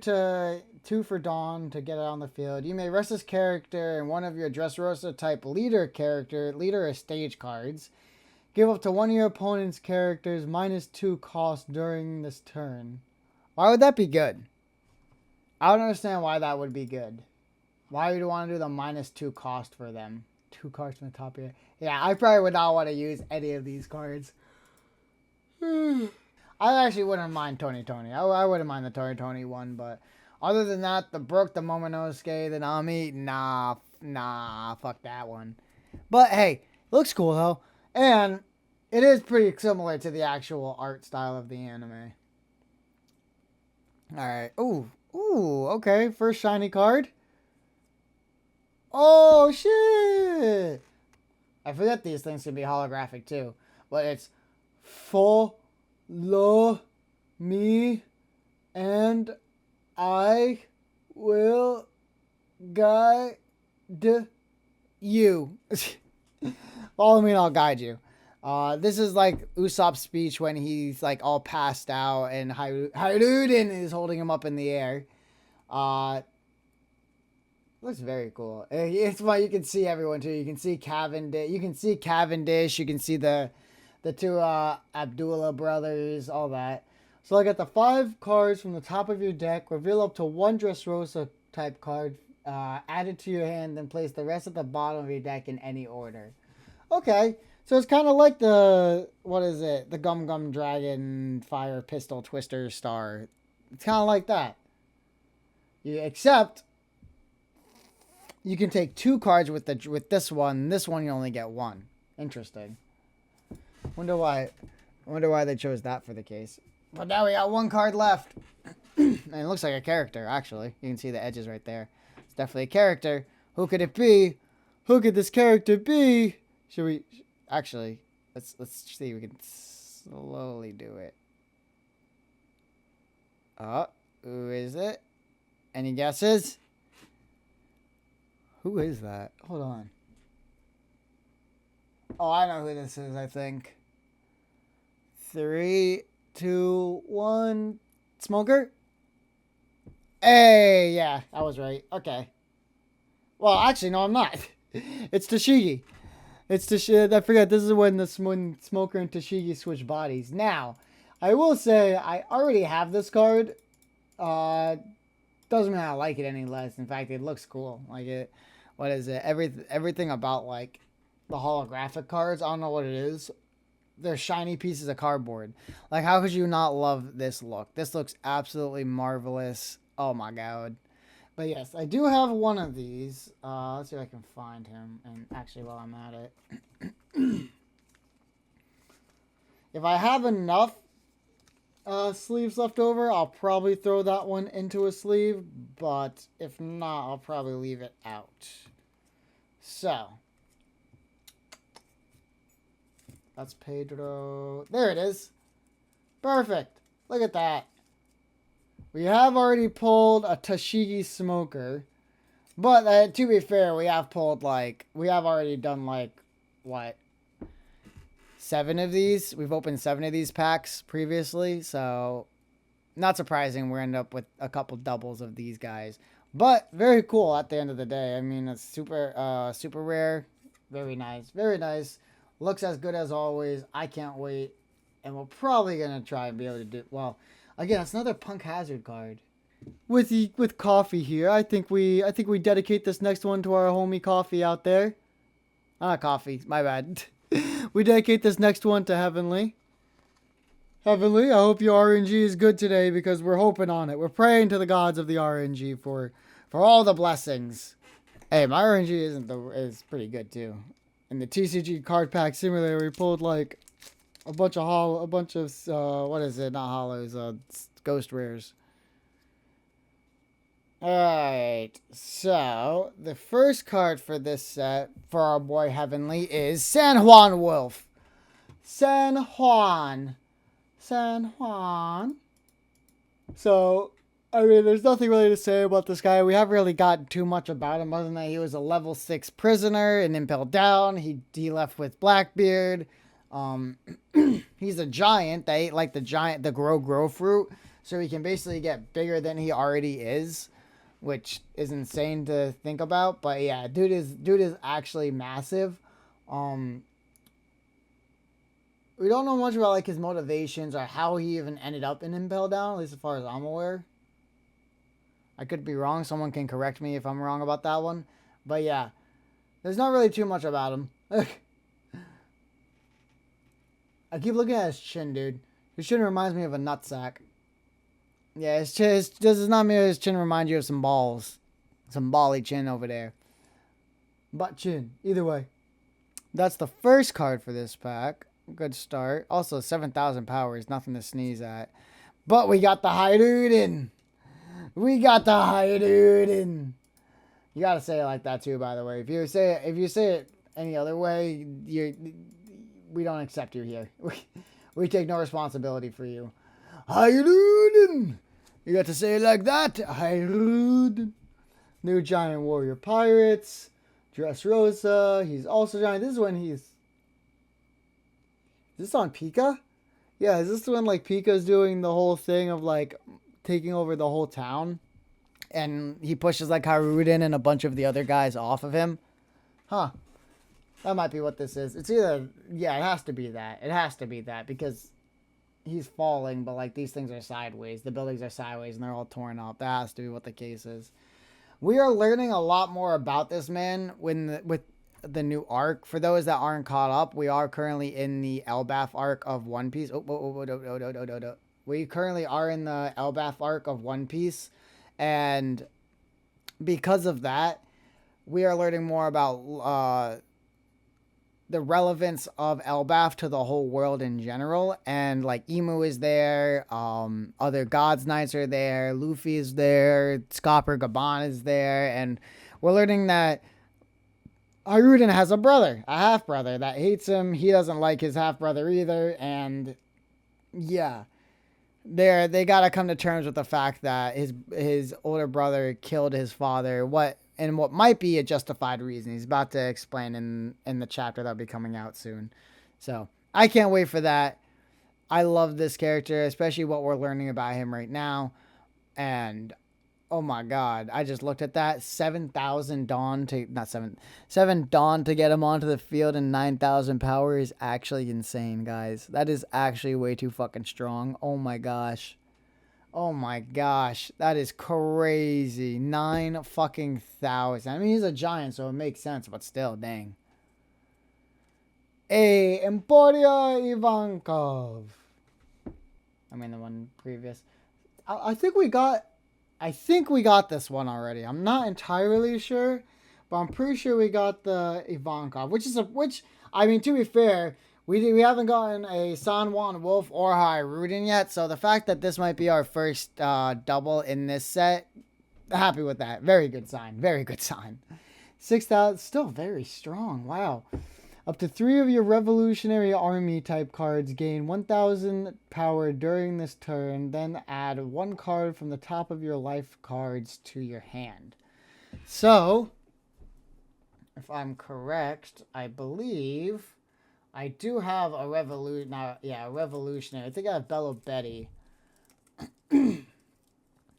for Dawn to get it on the field. You may rest this character in one of your Dressrosa type leader or stage cards. Give up to 1 of your opponent's characters -2 cost during this turn. Why would that be good? I don't understand why that would be good. Why would you want to do the -2 cost for them? 2 cards from the top here. Yeah, I probably would not want to use any of these cards. I actually wouldn't mind Tony. I wouldn't mind the Tony one, but other than that, the Brook, the Momonosuke, the Nami, nah, fuck that one. But hey, looks cool though. And it is pretty similar to the actual art style of the anime. Alright. Ooh, okay. First shiny card. Oh, shit. I forget these things can be holographic too. But it's follow me and I will guide you. Follow me and I'll guide you. This is like Usopp's speech when he's like all passed out and Hyruden is holding him up in the air. Looks very cool. It's why you can see everyone too. You can see Cavendish. You can see the 2 Abdullah brothers, all that. So I got the 5 cards from the top of your deck. Reveal up to 1 Dressrosa type card. Add it to your hand, then place the rest at the bottom of your deck in any order. Okay. So it's kind of like the Gum Gum Dragon Fire Pistol Twister Star. It's kind of like that. Except you can take 2 cards with this one. This one you only get 1. Interesting. Wonder why they chose that for the case. But now we got 1 card left. And it looks like a character, actually. You can see the edges right there. It's definitely a character. Who could it be? Who could this character be? Should we... Actually, let's see if we can slowly do it. Who is it? Any guesses? Who is that? Hold on. Oh, I know who this is, I think. 3, 2, 1. Smoker? Hey, yeah, I was right. Okay. Well, actually, no, I'm not. It's Tashigi. It's Tashigi. I forget. This is when Smoker and Tashigi switch bodies. Now, I will say I already have this card. Doesn't mean I like it any less. In fact, it looks cool. Like it. what is it? Everything about like the holographic cards. I don't know what it is. They're shiny pieces of cardboard. Like, how could you not love this look? This looks absolutely marvelous. Oh my god. But yes, I do have one of these. Let's see if I can find him. And actually, while I'm at it, if I have enough sleeves left over, I'll probably throw that one into a sleeve. But if not, I'll probably leave it out. So, that's Pedro. There it is. Perfect. Look at that. We have already pulled a Tashigi Smoker. But to be fair, we have already done like, what? 7 of these. We've opened 7 of these packs previously. So, not surprising we're end up with a couple doubles of these guys. But, very cool at the end of the day. I mean, it's super, super rare. Very nice. Very nice. Looks as good as always. I can't wait. And we're probably going to try and be able to do... Well, again, it's another Punk Hazard card. With Coffee here, I think we dedicate this next one to our homie Coffee out there. Not Coffee, my bad. We dedicate this next one to Heavenly. Heavenly, I hope your RNG is good today because we're hoping on it. We're praying to the gods of the RNG for all the blessings. Hey, my RNG is pretty good too. In the TCG card pack simulator, we pulled like a bunch of what is it? Not hollows, ghost rares. Alright, so the first card for this set for our boy Heavenly is San Juan Wolf. San Juan. So, I mean, there's nothing really to say about this guy. We haven't really gotten too much about him other than that he was a level 6 prisoner and impelled down. He left with Blackbeard. He's a giant. They ate like the grow fruit. So he can basically get bigger than he already is, which is insane to think about. But yeah, dude is actually massive. We don't know much about like his motivations or how he even ended up in Impel Down, at least as far as I'm aware. I could be wrong. Someone can correct me if I'm wrong about that one. But yeah, there's not really too much about him. I keep looking at his chin, dude. His chin reminds me of a nutsack. Yeah, this does not mean his chin remind you of some balls. Some bally chin over there. Butt chin. Either way. That's the first card for this pack. Good start. Also, 7,000 power is nothing to sneeze at. But we got the Hyruden. We got the Hyruden. You gotta say it like that too, by the way. If you say it any other way, we don't accept you here. We take no responsibility for you. Hyruden. You got to say it like that. Hyruden. New Giant Warrior Pirates. Dressrosa. He's also giant. This is when he's... Is this on Pika? Yeah, is this when like Pika's doing the whole thing of like taking over the whole town? And he pushes like Hyruden and a bunch of the other guys off of him? Huh. That might be what this is. It's either... Yeah, it has to be that. It has to be that because he's falling, but like these things are sideways. The buildings are sideways and they're all torn up. That has to be what the case is. We are learning a lot more about this man with the new arc. For those that aren't caught up, we are currently in the Elbaf arc of One Piece. We currently are in the Elbaf arc of One Piece, and because of that, we are learning more about the relevance of Elbaf to the whole world in general. And like Emu is there, other Gods Knights are there, Luffy is there, Scopper Gaban is there, and we're learning that Hyruden has a brother, a half-brother that hates him. He doesn't like his half-brother either, and yeah, they gotta come to terms with the fact that his older brother killed his father. What might be a justified reason. He's about to explain in the chapter that'll be coming out soon. So I can't wait for that. I love this character, especially what we're learning about him right now, and oh my god, I just looked at that. 7,000 Dawn to... Not 7... 7 Dawn to get him onto the field and 9,000 power is actually insane, guys. That is actually way too fucking strong. Oh my gosh. Oh my gosh, that is crazy. 9 fucking thousand. I mean, he's a giant, so it makes sense, but still, dang. Emporia Ivankov. I mean, the one previous. I think we got this one already. I'm not entirely sure, but I'm pretty sure we got the Ivankov, which I mean, to be fair, we haven't gotten a San Juan Wolf or High Rudin yet, so the fact that this might be our first double in this set, happy with that. Very good sign. Very good sign. 6,000, still very strong. Wow. Up to 3 of your Revolutionary Army type cards gain 1,000 power during this turn. Then add 1 card from the top of your life cards to your hand. So, if I'm correct, I believe I do have a Revolutionary. I think I have Bello Betty.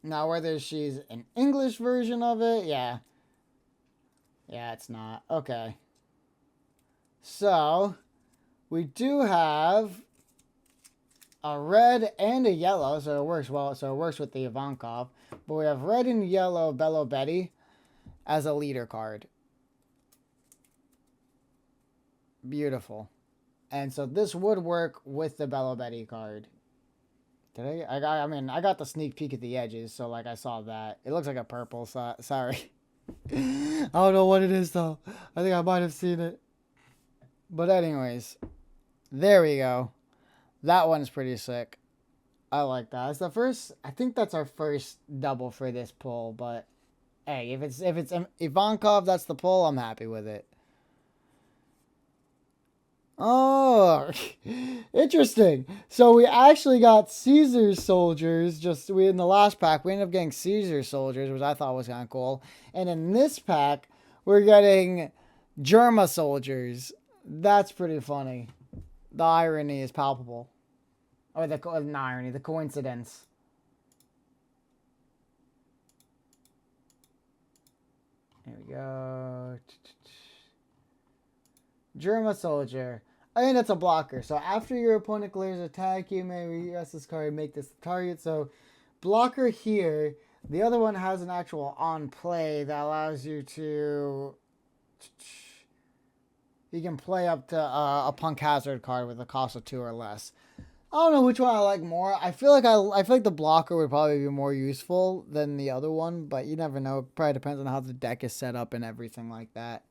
Now, whether she's an English version of it, yeah. Yeah, it's not. Okay. So, we do have a red and a yellow, so it works well. So it works with the Ivankov. But we have red and yellow Bello Betty as a leader card. Beautiful. And so this would work with the Bello Betty card. Did I got the sneak peek at the edges, so like I saw that. It looks like a purple, so, sorry. I don't know what it is though. I think I might have seen it. But anyways, there we go. That one's pretty sick. I like that. It's the first. I think that's our first double for this pull. But hey, if it's Ivankov, that's the pull. I'm happy with it. Oh, interesting. So we actually got Caesar soldiers. In the last pack, we ended up getting Caesar soldiers, which I thought was kind of cool. And in this pack, we're getting Germa soldiers. That's pretty funny. The irony is palpable. Or the coincidence. Here we go. Germa soldier. I think that's a blocker. So after your opponent clears attack, you may re-rest this card and make this target. So blocker here. The other one has an actual on play that allows you to... You can play up to a Punk Hazard card with a cost of 2 or less. I don't know which one I like more. I feel like the blocker would probably be more useful than the other one, but you never know. It probably depends on how the deck is set up and everything like that.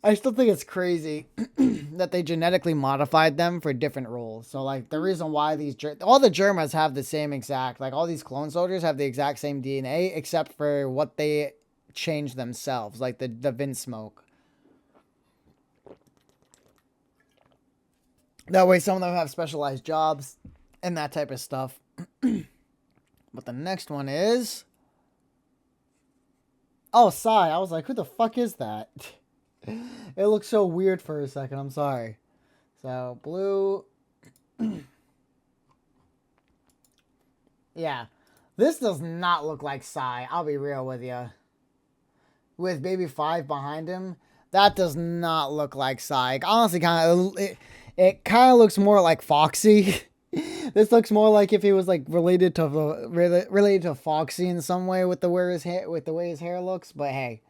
I still think it's crazy that they genetically modified them for different roles. So, like, the reason why all the Germas have the same exact, like, all these clone soldiers have the exact same DNA, except for what they change themselves, like the Vince Smoke. That way some of them have specialized jobs and that type of stuff. But the next one is... Oh, Sai. I was like, who the fuck is that? It looks so weird for a second. I'm sorry. So, blue. Yeah. This does not look like Sai. I'll be real with you. With Baby 5 behind him, that does not look like Sai. Honestly, it kind of looks more like Foxy. This looks more like if he was like related to Foxy in some way with the way his hair looks. But hey,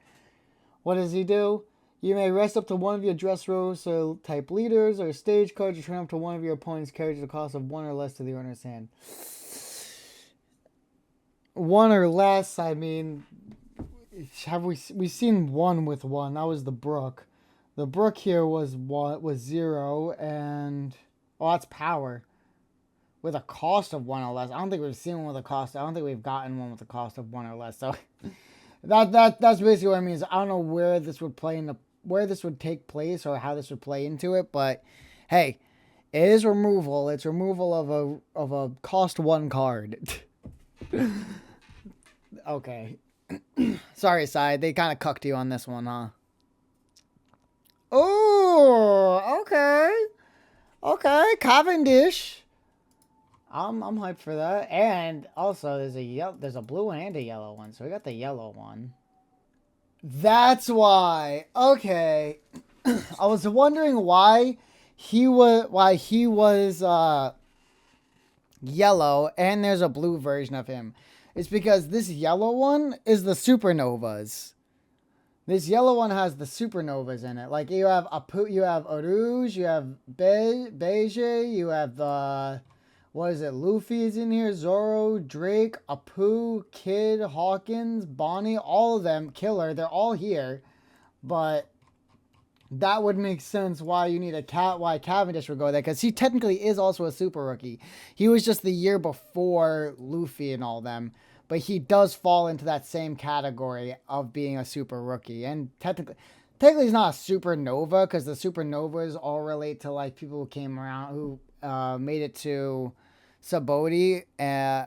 what does he do? You may rest up to one of your dress rose type leaders or stage cards, or turn up to one of your opponent's characters at the cost of 1 or less to the owner's hand. 1 or less. I mean, have we've seen 1 with 1? That was the Brook. The Brook here was 0, and that's power with a cost of 1 or less. I don't think we've seen one with a cost. I don't think we've gotten one with a cost of 1 or less. So that's basically what it means. I don't know where this would take place or how this would play into it, but hey, it is removal. It's removal of a cost 1 card. Okay. Sorry, Sai. They kind of cucked you on this one, huh? Oh, okay. Okay, Cavendish. I'm hyped for that. And also there's a blue one and a yellow one. So we got the yellow one. That's why. Okay. I was wondering why he was yellow and there's a blue version of him. It's because this yellow one is the supernovas. This yellow one has the supernovas in it. Like you have you have Arouge, you have Beige, you have what is it? Luffy is in here, Zoro, Drake, Apu, Kid, Hawkins, Bonnie, all of them, Killer, they're all here. But that would make sense why you need why Cavendish would go there, because he technically is also a super rookie. He was just the year before Luffy and all them, but he does fall into that same category of being a super rookie. And technically he's not a supernova, because the supernovas all relate to like people who came around who made it to Sabaody. Made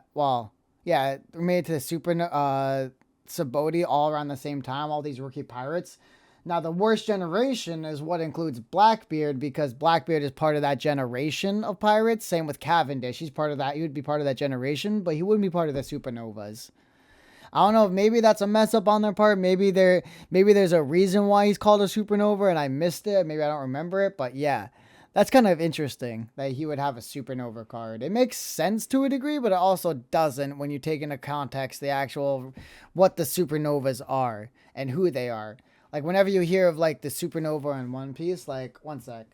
it to Sabaody all around the same time. All these rookie pirates. Now, the worst generation is what includes Blackbeard, because Blackbeard is part of that generation of pirates. Same with Cavendish. He's part of that. He would be part of that generation, but he wouldn't be part of the supernovas. I don't know if maybe that's a mess up on their part. Maybe there's a reason why he's called a supernova and I missed it. Maybe I don't remember it, but yeah. That's kind of interesting that he would have a supernova card. It makes sense to a degree, but it also doesn't when you take into context the actual what the supernovas are and who they are. Like, whenever you hear of, like, the supernova in One Piece, like, one sec.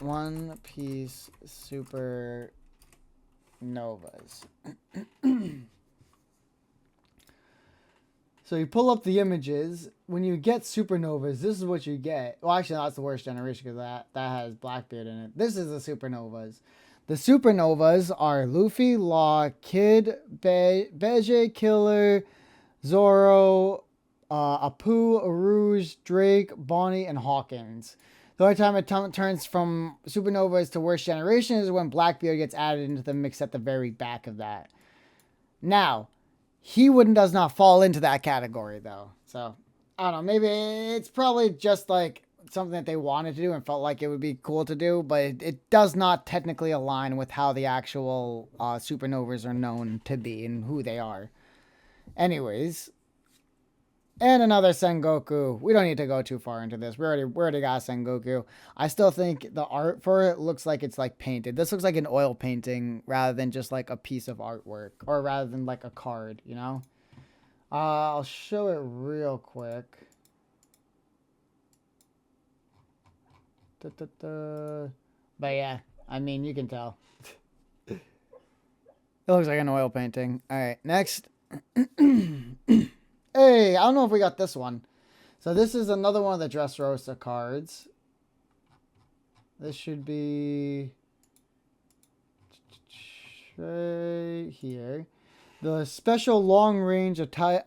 One Piece supernovas. So you pull up the images. When you get supernovas, this is what you get. Well, actually, that's the worst generation, because that has Blackbeard in it. This is the supernovas. The supernovas are Luffy, Law, Kid, Beige, Killer, Zoro, Apu, Arouge, Drake, Bonnie, and Hawkins. The only time it turns from supernovas to worst generation is when Blackbeard gets added into the mix at the very back of that. Now, he does not fall into that category, though. So, I don't know. Maybe it's probably just like something that they wanted to do and felt like it would be cool to do, but it does not technically align with how the actual supernovas are known to be and who they are. Anyways, and another Sengoku. We don't need to go too far into this. We already got Sengoku. I still think the art for it looks like it's like painted. This looks like an oil painting rather than just like a piece of artwork, or rather than like a card, you know? I'll show it real quick. But yeah, I mean, you can tell. It looks like an oil painting. All right, next. Hey, I don't know if we got this one. So this is another one of the Dressrosa cards. This should be right here. The special long-range attack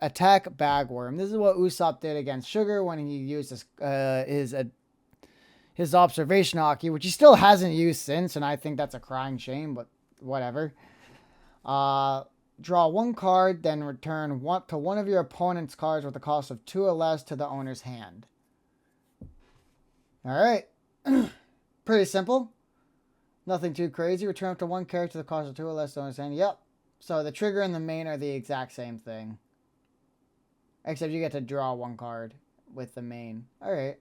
bagworm. This is what Usopp did against Sugar when he used his observation hockey, which he still hasn't used since, and I think that's a crying shame, but whatever. Draw one card, then return one of your opponent's cards with a cost of 2 or less to the owner's hand. Alright. Pretty simple. Nothing too crazy. Return up to one character with a cost of 2 or less to the owner's hand. Yep. So the trigger and the main are the exact same thing. Except you get to draw one card with the main. Alright.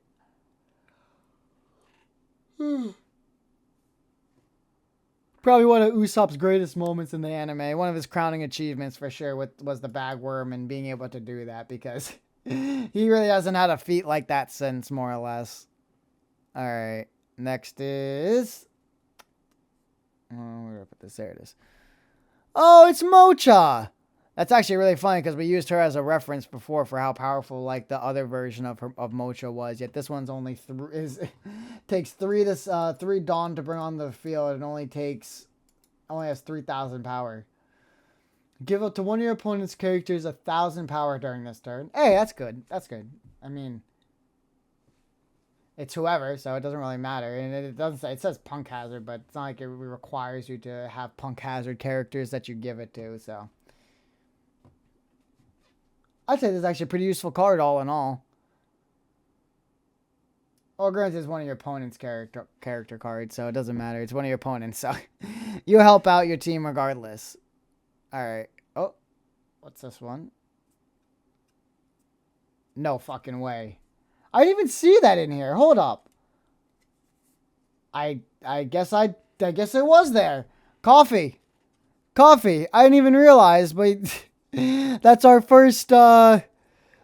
Probably one of Usopp's greatest moments in the anime. One of his crowning achievements for sure was the bagworm and being able to do that, because he really hasn't had a feat like that since, more or less. Alright. Next is... where did I put this? There it is. Oh, it's Mocha! That's actually really funny, because we used her as a reference before for how powerful like the other version of Mocha was. Yet this one's only takes 3 Dawn to bring on the field, and only has 3,000 power. Give up to one of your opponent's characters 1,000 power during this turn. Hey, that's good. That's good. I mean, it's whoever, so it doesn't really matter. And it doesn't say, it says Punk Hazard, but it's not like it requires you to have Punk Hazard characters that you give it to. So I'd say this is actually a pretty useful card, all in all. Well, granted, it's one of your opponent's character cards, so it doesn't matter. It's one of your opponents, so you help out your team regardless. All right. Oh, what's this one? No fucking way. I didn't even see that in here. Hold up. I guess it was there. Coffee. Coffee. I didn't even realize, but that's our first this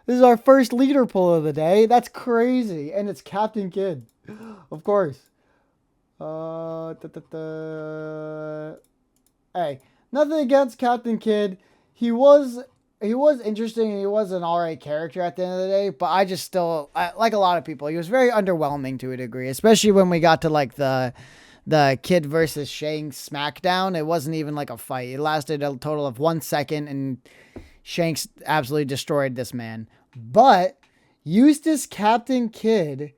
is our first leader pull of the day. That's crazy. And it's Captain Kidd. Of course. Hey, nothing against Captain Kidd. He was interesting and he was an alright character at the end of the day, but I just still like a lot of people. He was very underwhelming to a degree, especially when we got to like the Kid versus Shanks SmackDown. It wasn't even like a fight. It lasted a total of 1 second and Shanks absolutely destroyed this man. But Eustace Captain Kidd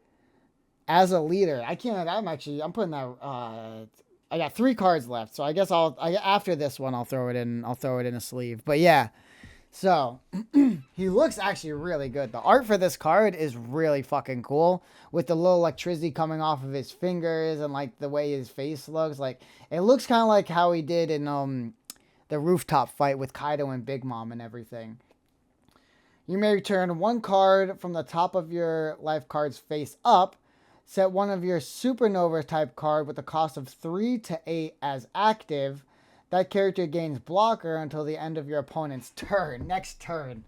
as a leader, I'm putting that I got 3 cards left, so I guess after this one I'll throw it in a sleeve. But yeah. So, he looks actually really good. The art for this card is really fucking cool. With the little electricity coming off of his fingers and, like, the way his face looks. Like, it looks kind of like how he did in the rooftop fight with Kaido and Big Mom and everything. You may return 1 card from the top of your life cards face up. Set one of your Supernova type card with a cost of 3 to 8 as active. That character gains blocker until the end of your opponent's turn. Next turn.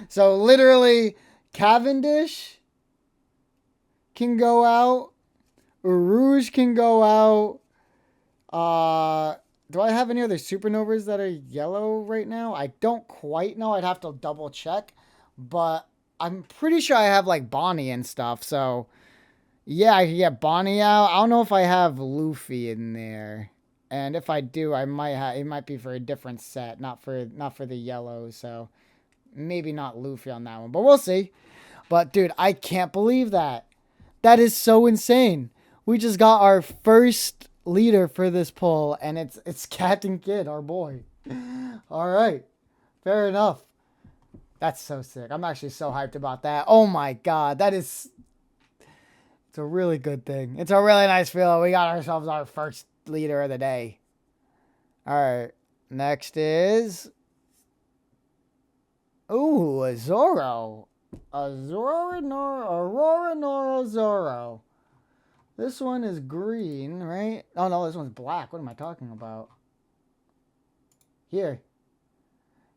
So literally, Cavendish can go out. Urouge can go out. Do I have any other Supernovas that are yellow right now? I don't quite know. I'd have to double check. But I'm pretty sure I have like Bonnie and stuff. So yeah, I can get Bonnie out. I don't know if I have Luffy in there. And if I do, it might be for a different set, not for the yellow, so maybe not Luffy on that one, but we'll see. But dude, I can't believe that. That is so insane. We just got our first leader for this pull, and it's Captain Kidd, our boy. All right. Fair enough. That's so sick. I'm actually so hyped about that. Oh my god, it's a really good thing. It's a really nice feeling. We got ourselves our first leader of the day. All right, next is a Zoro. Aurora Nora Zoro. This one is green, right? Oh no, this one's black. What am I talking about? Here.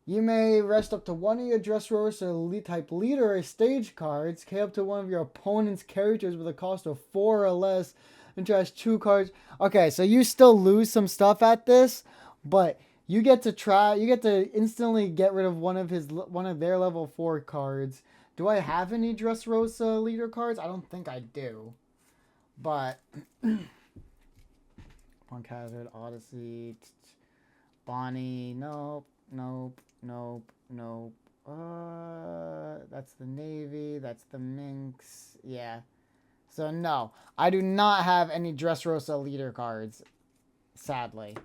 You may rest up to one of your Dressrosa Elite type leader or stage cards, K up to one of your opponent's characters with a cost of 4 or less, and trash 2 cards. Okay, so you still lose some stuff at this, but you get to instantly get rid of one of their level 4 cards. Do I have any Dressrosa leader cards? I don't think I do. But Punk Hazard, Odyssey, Bonnie, nope. That's the Navy, that's the Minx. Yeah. So no, I do not have any Dressrosa leader cards, sadly.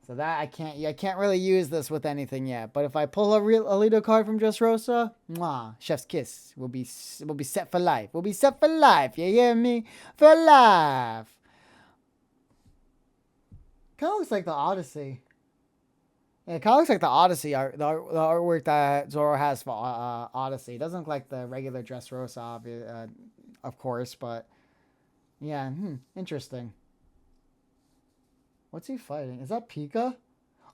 So that I can't really use this with anything yet. But if I pull a leader card from Dressrosa, mwah, chef's kiss. We'll be set for life. We'll be set for life. You hear me? For life. Kind of looks like the Odyssey. Yeah, it kind of looks like the Odyssey art, the artwork that Zoro has for Odyssey. It doesn't look like the regular Dressrosa, of course, but yeah, interesting. What's he fighting? Is that Pika?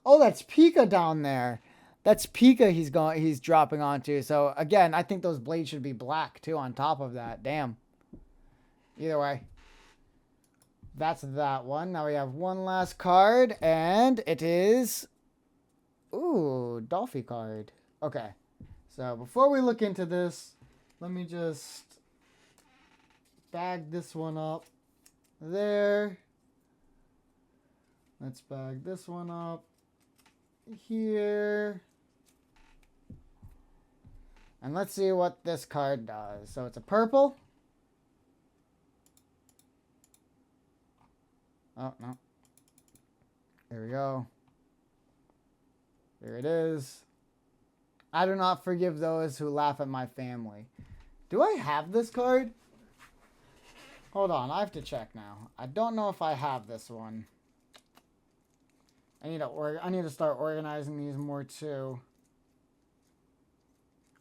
Oh, that's Pika down there. That's Pika he's dropping onto. So again, I think those blades should be black too on top of that. Damn. Either way. That's that one. Now we have one last card, and it is ooh, Dolphy card. Okay. So before we look into this, let me just bag this one up there. Let's bag this one up here. And let's see what this card does. So it's a purple. Oh, no. There we go. There it is. I do not forgive those who laugh at my family. Do I have this card? Hold on, I have to check now. I don't know if I have this one. I need to start organizing these more too.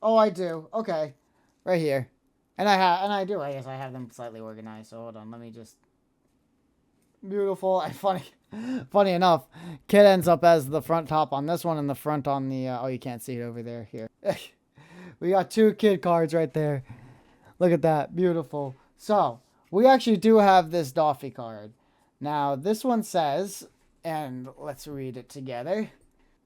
Oh, I do. Okay. Right here. And I do. I guess I have them slightly organized. So hold on, let me just. Beautiful. Funny enough, Kid ends up as the front top on this one and the front on the. Oh, you can't see it over there. Here, we got 2 Kid cards right there. Look at that, beautiful. So we actually do have this Doffy card. Now this one says, and let's read it together.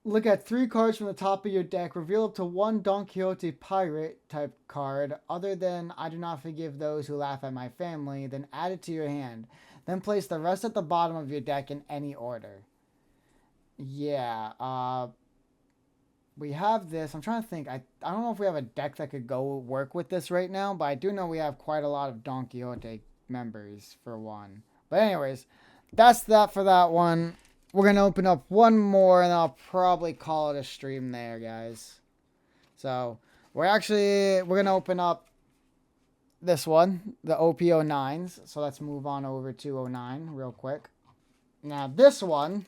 Look at 3 cards from the top of your deck. Reveal up to 1 Don Quixote pirate type card other than I do not forgive those who laugh at my family. Then add it to your hand. Then place the rest at the bottom of your deck in any order. Yeah, we have this. I'm trying to think. I don't know if we have a deck that could go work with this right now, but I do know we have quite a lot of Don Quixote members for one. But anyways, that's that for that one. We're going to open up one more, and I'll probably call it a stream there, guys. So, we're going to open up this one, the OP09s. So, let's move on over to 09 real quick. Now, this one,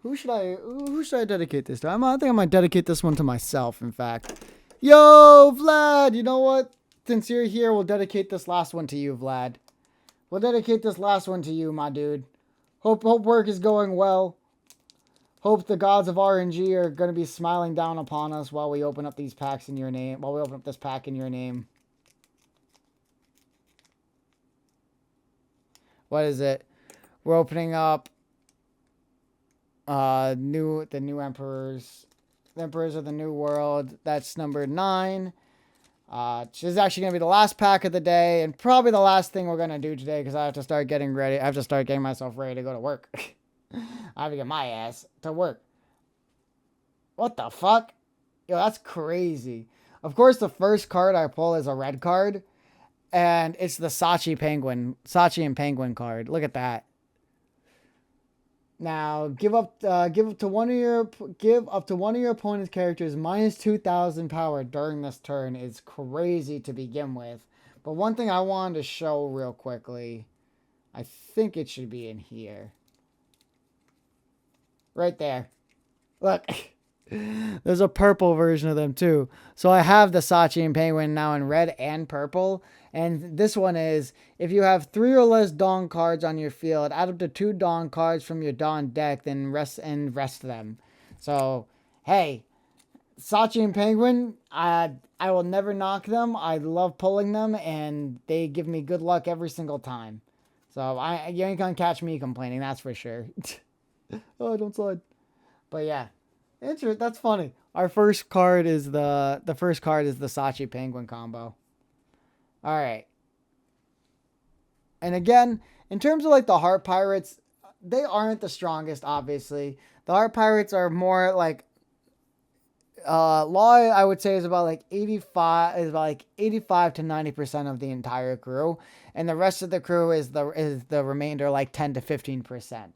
who should I dedicate this to? I think I might dedicate this one to myself, in fact. Yo, Vlad, you know what? Since you're here, we'll dedicate this last one to you, Vlad. We'll dedicate this last one to you, my dude. Hope work is going well. Hope the gods of RNG are going to be smiling down upon us while we open up these packs in your name. While we open up this pack in your name. What is it? We're opening up the new emperors. The emperors of the new world. That's number 9. This is actually going to be the last pack of the day and probably the last thing we're going to do today because I have to start getting ready. I have to start getting myself ready to go to work. I have to get my ass to work. What the fuck? Yo, that's crazy. Of course, the first card I pull is a red card and it's the Sachi and Penguin card. Look at that. Now, give up to one of your opponent's characters minus 2,000 power during this turn is crazy to begin with. But one thing I wanted to show real quickly, I think it should be in here. Right there. Look. There's a purple version of them too. So I have the Sachi and Penguin now in red and purple. And this one is, if you have 3 or less Dawn cards on your field, add up to 2 Dawn cards from your Dawn deck, then rest them. So, hey, Sachi and Penguin, I will never knock them. I love pulling them, and they give me good luck every single time. So, you ain't gonna catch me complaining, that's for sure. Oh, don't slide. But yeah, that's funny. Our first card is the Sachi Penguin combo. All right. And again, in terms of like the Heart Pirates, they aren't the strongest, obviously. The Heart Pirates are more like Law, I would say, is about like 85 to 90% of the entire crew, and the rest of the crew is the remainder, like 10 to 15%.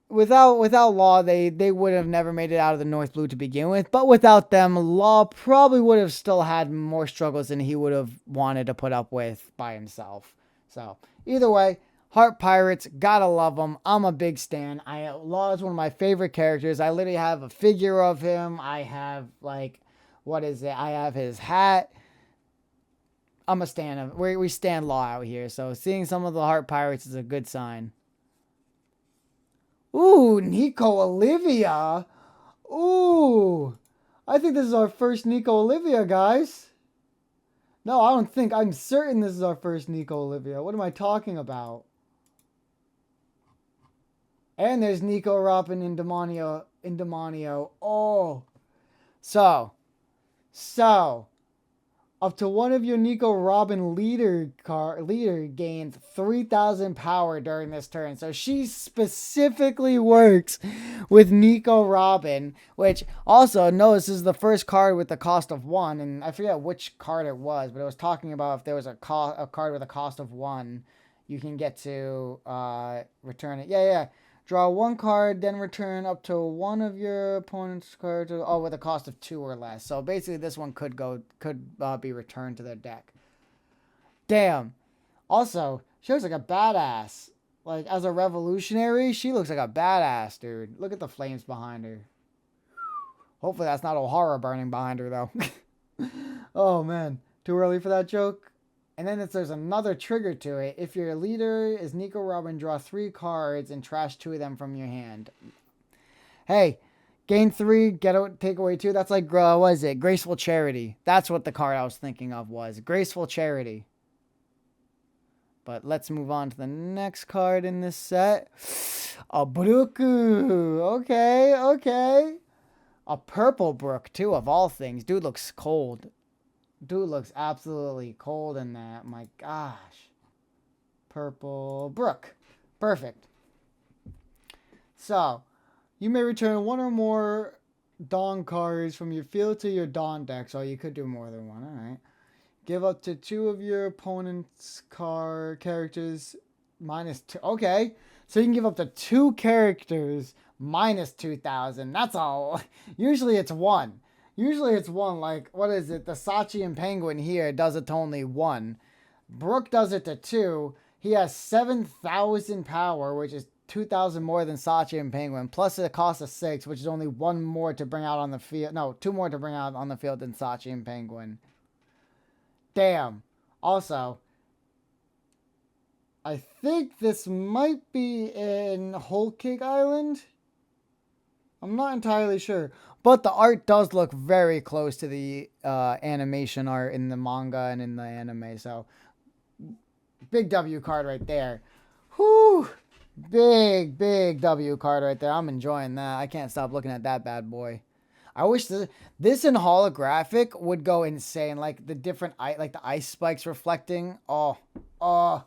Without Law, they would have never made it out of the North Blue to begin with. But without them, Law probably would have still had more struggles than he would have wanted to put up with by himself. So, either way, Heart Pirates, gotta love them. I'm a big stan. Law is one of my favorite characters. I literally have a figure of him. I have, like, what is it? I have his hat. I'm a stan of... We stan Law out here. So, seeing some of the Heart Pirates is a good sign. Ooh, Nico Olivia. Ooh. I think this is our first Nico Olivia, guys. No, I don't think. I'm certain this is our first Nico Olivia. What am I talking about? And there's Nico Robin in Demonio. Oh. So. Up to one of your Nico Robin leader gains 3,000 power during this turn. So she specifically works with Nico Robin, which also notice is the first card with the cost of 1, and I forget which card it was, but it was talking about if there was a card with a cost of 1, you can get to return it. Yeah. Draw 1 card, then return up to one of your opponent's cards. With a cost of 2 or less. So basically, this one could be returned to their deck. Damn. Also, she looks like a badass. Like, as a revolutionary, she looks like a badass, dude. Look at the flames behind her. Hopefully, that's not O'Hara burning behind her, though. Oh man, too early for that joke. And then there's another trigger to it. If your leader is Nico Robin, draw 3 cards and trash 2 of them from your hand. Hey, gain 3, take away 2. That's like, what is it? Graceful Charity. That's what the card I was thinking of was. Graceful Charity. But let's move on to the next card in this set. A Bruku. Okay. A purple Brook, too, of all things. Dude looks cold. Dude looks absolutely cold in that. My gosh. Purple Brook. Perfect. So, you may return 1 or more Dawn cards from your field to your Dawn deck. So you could do more than 1. Alright. Give up to 2 of your opponent's characters -2. Okay. So you can give up to 2 characters -2,000. That's all. Usually it's 1. Like, what is it? The Sachi and Penguin here does it to only 1. Brook does it to 2. He has 7,000 power, which is 2,000 more than Sachi and Penguin. Plus it costs a 6, which is only 1 more to bring out on the field. No, 2 more to bring out on the field than Sachi and Penguin. Damn. Also, I think this might be in Whole Cake Island. I'm not entirely sure. But the art does look very close to the animation art in the manga and in the anime. So, big W card right there. Whew. Big W card right there. I'm enjoying that. I can't stop looking at that bad boy. I wish this in holographic would go insane. Like the different, like the ice spikes reflecting. Oh. I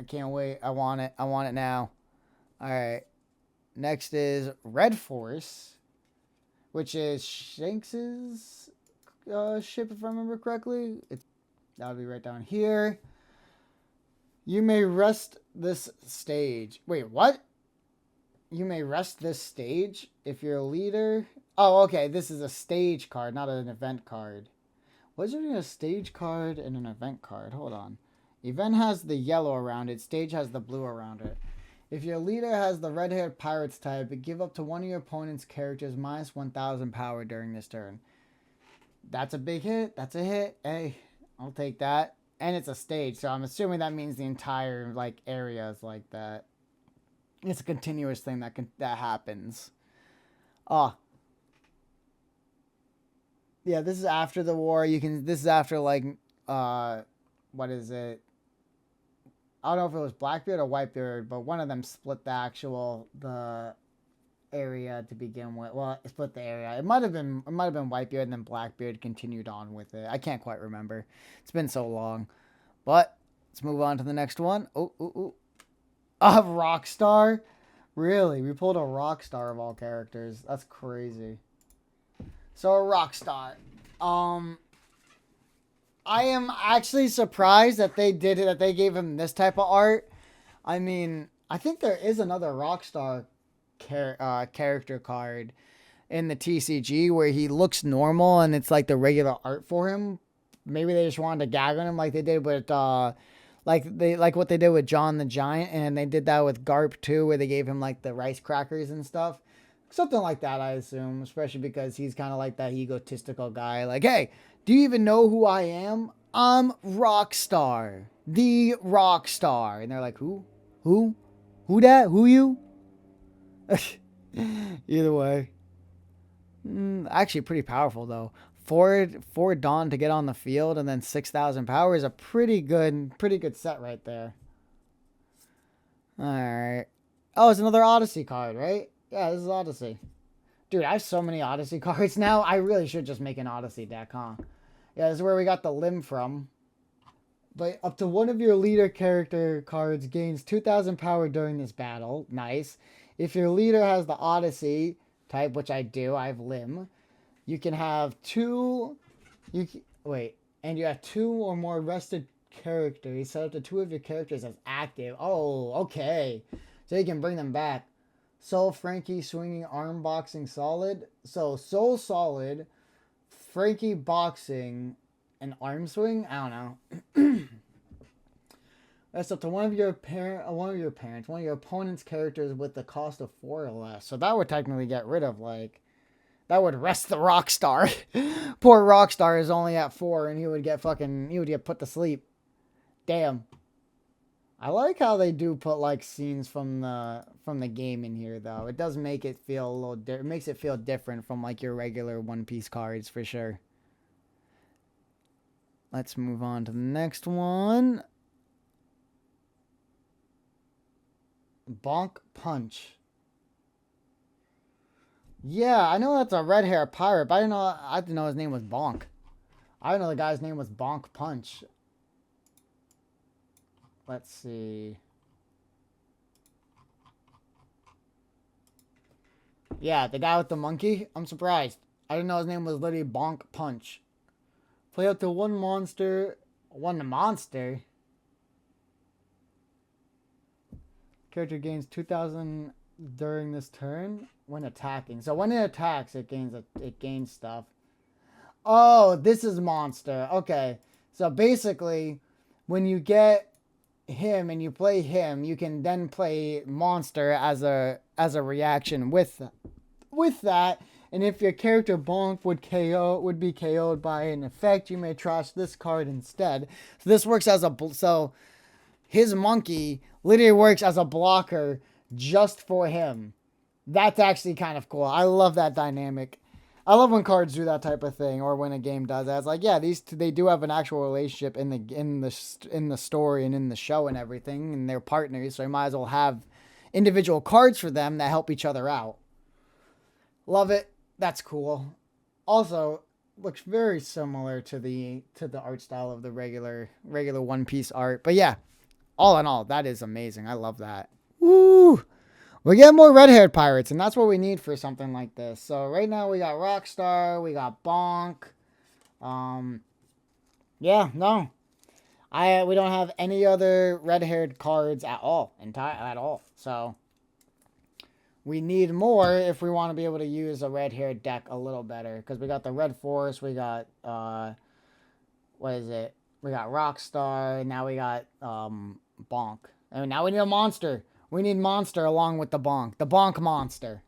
can't wait. I want it now. All right. Next is Red Force, which is Shanks's ship, if I remember correctly. That'll be right down here. You may rest this stage. Wait, what? You may rest this stage if you're a leader. Oh, okay. This is a stage card, not an event card. What's there a stage card and an event card? Hold on. Event has the yellow around it. Stage has the blue around it. If your leader has the red-haired pirates type, give up to 1 of your opponent's characters -1,000 power during this turn. That's a big hit. That's a hit. Hey, I'll take that. And it's a stage, so I'm assuming that means the entire like area is like that. It's a continuous thing that happens. Yeah, this is after the war. This is after like what is it? I don't know if it was Blackbeard or Whitebeard, but one of them split the area to begin with. Well, it split the area. It might have been Whitebeard and then Blackbeard continued on with it. I can't quite remember. It's been so long. But let's move on to the next one. Rockstar? Really? We pulled a Rockstar of all characters. That's crazy. So a Rockstar. I am actually surprised that they did it, that they gave him this type of art. I mean, I think there is another Rockstar character card in the TCG where he looks normal and it's like the regular art for him. Maybe they just wanted to gag on him like they did with like what they did with John the Giant, and they did that with Garp too, where they gave him like the rice crackers and stuff. Something like that, I assume, especially because he's kind of like that egotistical guy. Like, hey, do you even know who I am? I'm Rockstar. The Rockstar. And they're like, who? Who that? Who you? Either way. Actually pretty powerful, though. Four Dawn to get on the field and then 6,000 power is a pretty good set right there. Alright. Oh, it's another Odyssey card, right? Yeah, this is Odyssey. Dude, I have so many Odyssey cards now. I really should just make an Odyssey deck, huh? Yeah, this is where we got the limb from. But up to 1 of your leader character cards gains 2,000 power during this battle. Nice. If your leader has the Odyssey type, which I do, I have limb. You can have 2... And you have 2 or more rested characters. Set up to 2 of your characters as active. Oh, okay. So you can bring them back. Soul Frankie swinging arm boxing solid. So Soul solid, Frankie boxing, and arm swing. I don't know. That's up to one of your opponent's characters with the cost of 4 or less. So that would technically get rid of like That would rest the Rockstar. Poor Rockstar is only at 4 and he would get put to sleep. Damn. I like how they do put like scenes from the game in here though. It does make it feel a little it makes it feel different from like your regular One Piece cards for sure. Let's move on to the next one. Bonk Punch. Yeah, I know that's a red hair pirate, but I didn't know his name was Bonk. I didn't know the guy's name was Bonk Punch. Let's see. Yeah, the guy with the monkey. I'm surprised. I didn't know his name was literally Bonk Punch. Play up to one monster. Character gains 2,000 during this turn when attacking. So when it attacks, it gains stuff. Oh, this is monster. Okay. So basically, when you get him and you play him, you can then play monster as a reaction with that. And if your character Bonk would be KO'd by an effect, you may trash this card instead. So this works as his monkey literally works as a blocker just for him. That's actually kind of cool. I love that dynamic. I love when cards do that type of thing, or when a game does that. It's like, yeah, they do have an actual relationship in the story and in the show and everything, and they're partners. So you might as well have individual cards for them that help each other out. Love it. That's cool. Also, looks very similar to the art style of the regular One Piece art. But yeah, all in all, that is amazing. I love that. Woo! We get more red-haired pirates, and that's what we need for something like this. So right now we got Rockstar, we got Bonk. Yeah, no. We don't have any other red-haired cards at all. So we need more if we want to be able to use a red-haired deck a little better. Because we got the Red Force, we got, what is it? We got Rockstar, now we got Bonk. And now we need a monster. We need monster along with the Bonk. The Bonk monster.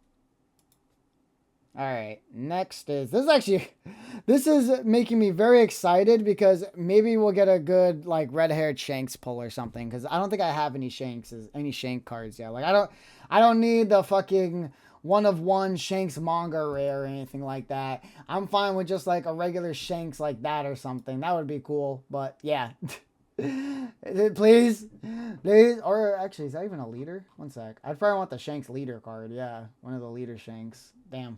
Alright, next is... This is making me very excited because maybe we'll get a good, like, red-haired Shanks pull or something. Because I don't think I have any Shank cards yet. Like, I don't need the fucking one-of-one Shanks manga rare or anything like that. I'm fine with just, like, a regular Shanks like that or something. That would be cool. But, yeah. Please. Or actually, is that even a leader? One sec. I'd probably want the Shanks leader card. Yeah, one of the leader Shanks. Damn.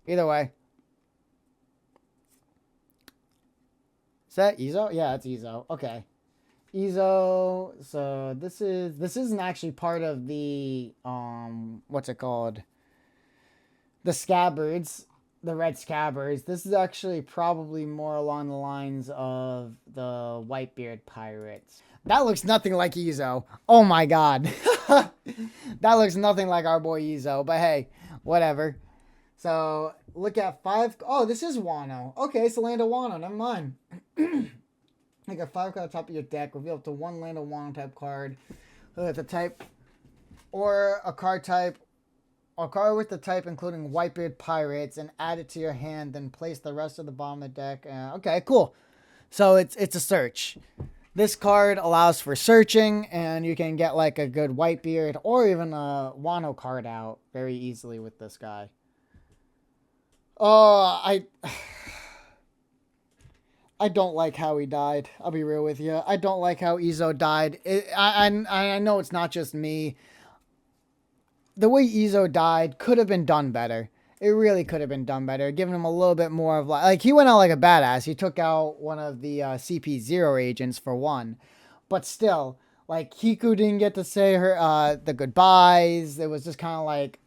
Either way. Is that Izo? Yeah, it's Izo. Okay. Izo. So this isn't actually part of the what's it called? The scabbards. The red scabbards. This is actually probably more along the lines of the Whitebeard pirates. That looks nothing like Izo. Oh my god. That looks nothing like our boy Izo. But hey, whatever. So look at 5. Oh, this is Wano. Okay, it's the land of Wano. Never mind. You got 5 card on top of your deck. Reveal up to 1 land of Wano type card. Look at the type. Or a card type. A card with the type including Whitebeard Pirates, and add it to your hand, then place the rest of the bottom of the deck. Okay, cool. So it's a search. This card allows for searching, and you can get like a good Whitebeard or even a Wano card out very easily with this guy. Oh, I don't like how he died. I'll be real with you. I don't like how Izo died. I know it's not just me. The way Izo died could have been done better. It really could have been done better. Giving him a little bit more of like he went out like a badass. He took out one of the CP0 agents for one. But still, like Kiku didn't get to say the goodbyes. It was just kind of like,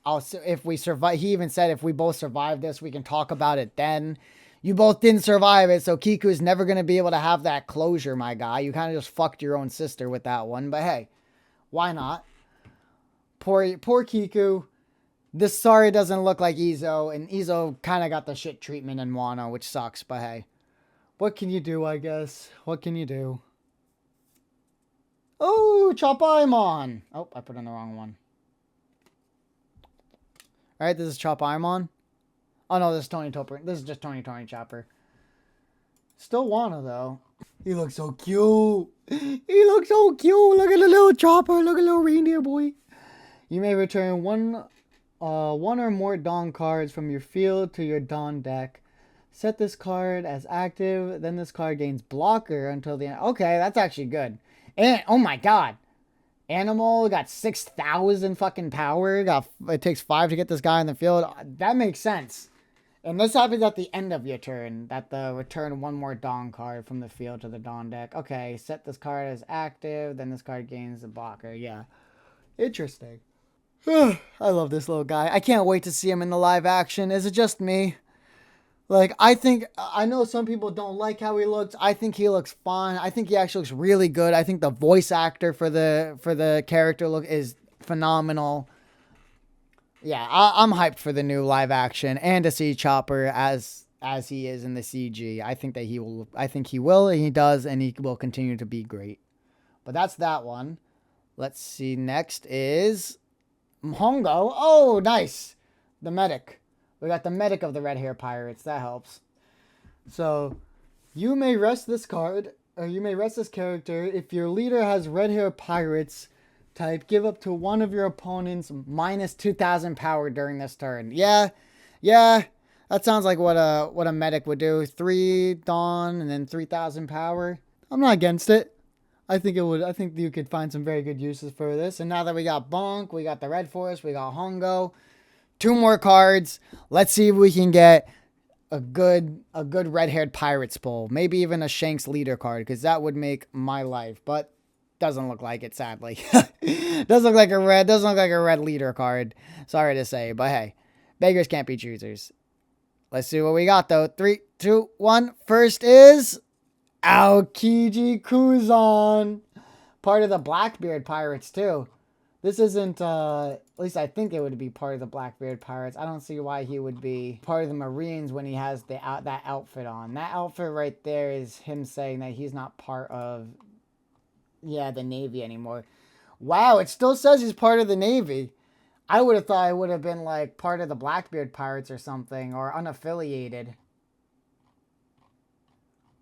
if we survive. He even said if we both survive this, we can talk about it then. You both didn't survive it, so Kiku's never going to be able to have that closure, my guy. You kind of just fucked your own sister with that one. But hey, why not? Poor Kiku. This sorry doesn't look like Izo, and Izo kind of got the shit treatment in Wano, which sucks, but hey. What can you do, I guess? What can you do? Oh, Chopaimon! Oh, I put in the wrong one. Alright, this is Chopaimon. Oh no, this is Tony Topper. This is just Tony Chopper. Still wanna though. He looks so cute. He looks so cute. Look at the little chopper. Look at the little reindeer boy. You may return one or more Dawn cards from your field to your Dawn deck. Set this card as active. Then this card gains blocker until the end. Okay, that's actually good. And oh my god, Animal got 6,000 fucking power. It takes 5 to get this guy in the field. That makes sense. And this happens at the end of your turn, that the return one more Dawn card from the field to the Dawn deck. Okay, set this card as active, then this card gains the blocker. Yeah, interesting. I love this little guy. I can't wait to see him in the live action. Is it just me? Like, I know some people don't like how he looks. I think he looks fine. I think he actually looks really good. I think the voice actor for the character look is phenomenal. Yeah, I'm hyped for the new live action and to see Chopper as he is in the CG. I think he will, and he does, and he will continue to be great. But that's that one. Let's see. Next is Hongo. Oh, nice. The medic. We got the medic of the Red Hair Pirates. That helps. So, you may rest this card, or you may rest this character if your leader has Red Hair Pirates type. Give up to one of your opponents minus 2,000 power during this turn. Yeah. That sounds like what a medic would do. 3 Dawn and then 3,000 power. I'm not against it. I think you could find some very good uses for this. And now that we got Bonk, we got the Red Forest, we got Hongo. 2 more cards. Let's see if we can get a good red-haired Pirates pull. Maybe even a Shanks leader card, because that would make my life. But doesn't look like it, sadly. doesn't look like a red leader card. Sorry to say, but hey, beggars can't be choosers. Let's see what we got though. 3, 2, 1. First is Aokiji Kuzan, part of the Blackbeard Pirates too. This isn't, at least I think it would be part of the Blackbeard Pirates. I don't see why he would be part of the Marines when he has that outfit on. That outfit right there is him saying that he's not part of, the Navy anymore. Wow, it still says he's part of the Navy. I would have thought it would have been like part of the Blackbeard Pirates or something, or unaffiliated.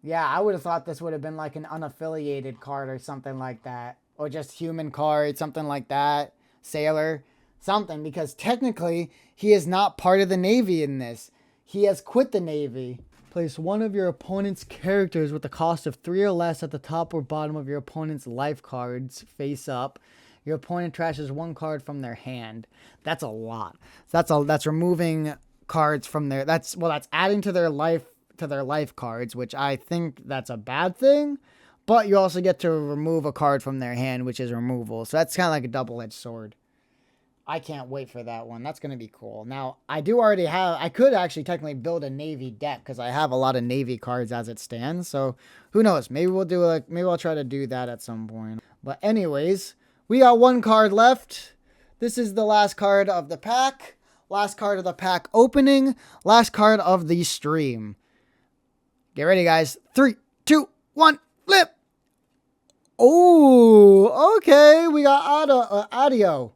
Yeah, I would have thought this would have been like an unaffiliated card or something like that. Or just human card, something like that. Sailor, something. Because technically, he is not part of the Navy in this. He has quit the Navy. Place one of your opponent's characters with a cost of 3 or less at the top or bottom of your opponent's life cards, face up. Your opponent trashes 1 card from their hand. That's a lot. That's removing cards from their. That's adding to their life cards, which I think that's a bad thing. But you also get to remove a card from their hand, which is removal. So that's kind of like a double-edged sword. I can't wait for that one. That's going to be cool. Now, I could actually technically build a Navy deck because I have a lot of Navy cards as it stands. So who knows? Maybe I'll try to do that at some point. But anyways, we got 1 card left. This is the last card of the pack. Last card of the pack opening. Last card of the stream. Get ready, guys. 3, 2, 1, flip. Oh, okay. We got Audio.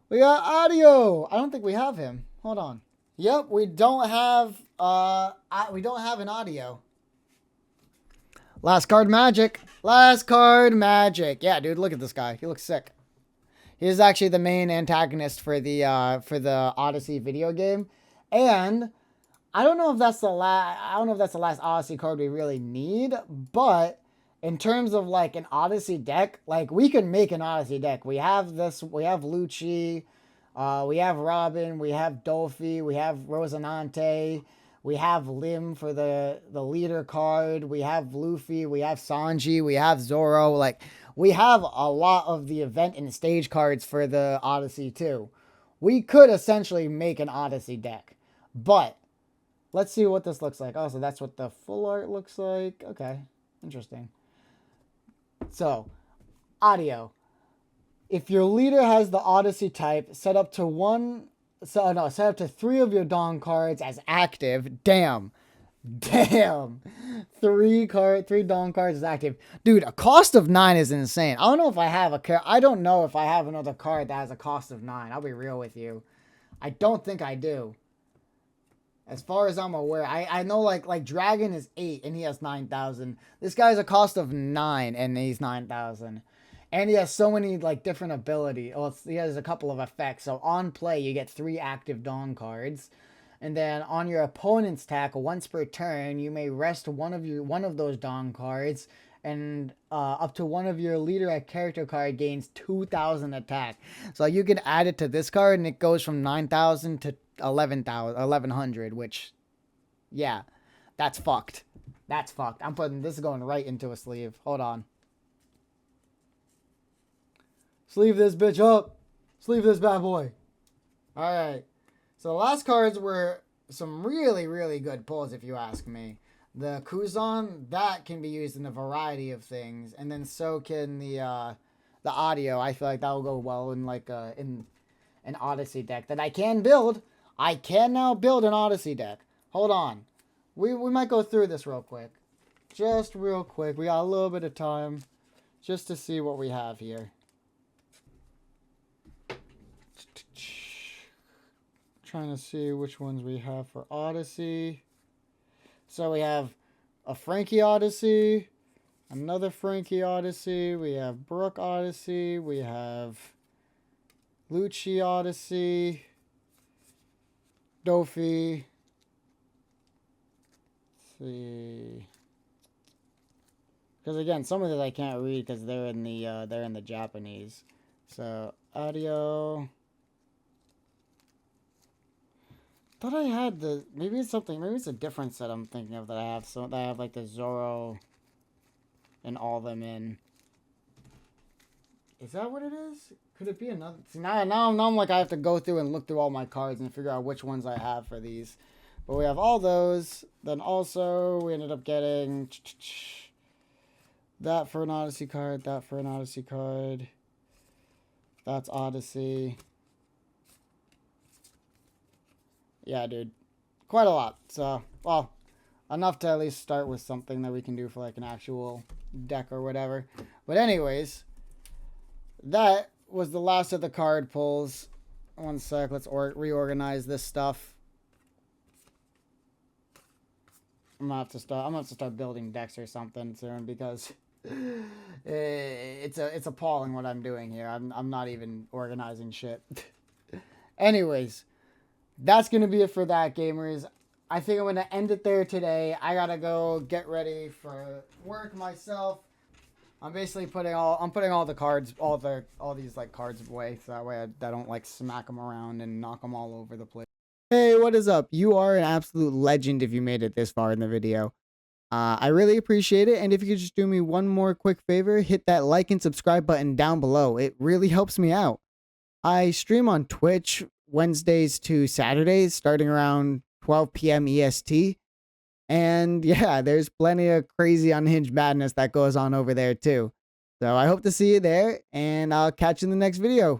We got Audio. I don't think we have him. Hold on. Yep, we don't have an Audio. Last card magic. Yeah, dude, look at this guy. He looks sick. He is actually the main antagonist for the Odyssey video game. And I don't know if that's the last Odyssey card we really need, but in terms of like an Odyssey deck, like we can make an Odyssey deck. We have Lucci, we have Robin, we have Dolphy, we have Rosinante, we have Lim for the leader card, we have Luffy, we have Sanji, we have Zoro. Like we have a lot of the event and stage cards for the Odyssey too. We could essentially make an Odyssey deck, but let's see what this looks like. Oh, so that's what the full art looks like. Okay, interesting. So, Audio. If your leader has the Odyssey type, set up to 3 of your Dawn cards as active. Damn. 3 Dawn cards as active. Dude, a cost of 9 is insane. I don't know if I have another card that has a cost of 9. I'll be real with you. I don't think I do. As far as I'm aware, I know like Dragon is 8 and he has 9,000. This guy's a cost of 9 and he's 9,000. And he has so many like different ability. Well, he has a couple of effects. So on play, you get 3 active Dawn cards. And then on your opponent's attack, once per turn, you may rest one of those Dawn cards, and up to one of your leader at character card gains 2,000 attack. So you can add it to this card, and it goes from 9,000 to 1,100. Which, yeah, that's fucked. That's fucked. I'm putting this is going right into a sleeve. Hold on. Sleeve this bitch up. Sleeve this bad boy. All right. So the last cards were some really, really good pulls, if you ask me. The Kuzan, that can be used in a variety of things, and then so can the audio. I feel like that will go well in like in an Odyssey deck that I can build. I can now build an Odyssey deck. Hold on, we might go through this real quick, just real quick. We got a little bit of time, just to see what we have here. Trying to see which ones we have for Odyssey. So we have a Frankie Odyssey, another Frankie Odyssey, we have Brooke Odyssey, we have Lucci Odyssey, Dofi. Let's see. Because again, some of this I can't read because they're in the Japanese. So audio. Thought I had the maybe it's a different set I'm thinking of that I have. So that I have like the Zoro and all of them in. Is that what it is? Could it be another? See, now I'm like I have to go through and look through all my cards and figure out which ones I have for these. But we have all those. Then also we ended up getting that for an Odyssey card, that for an Odyssey card. That's Odyssey. Yeah, dude. Quite a lot. So, well, enough to at least start with something that we can do for like an actual deck or whatever. But anyways, that was the last of the card pulls. One sec. Let's reorganize this stuff. I'm gonna have to start building decks or something soon because it's appalling what I'm doing here. I'm not even organizing shit. Anyways, that's going to be it for that, gamers. I think I'm going to end it there today. I got to go get ready for work myself. I'm basically putting all the cards, all these like cards away, so that way I don't like smack them around and knock them all over the place. Hey, what is up? You are an absolute legend if you made it this far in the video. I really appreciate it, and if you could just do me one more quick favor, hit that like and subscribe button down below. It really helps me out. I stream on Twitch Wednesdays to Saturdays starting around 12 p.m. EST. And yeah, there's plenty of crazy unhinged madness that goes on over there too. So I hope to see you there, and I'll catch you in the next video.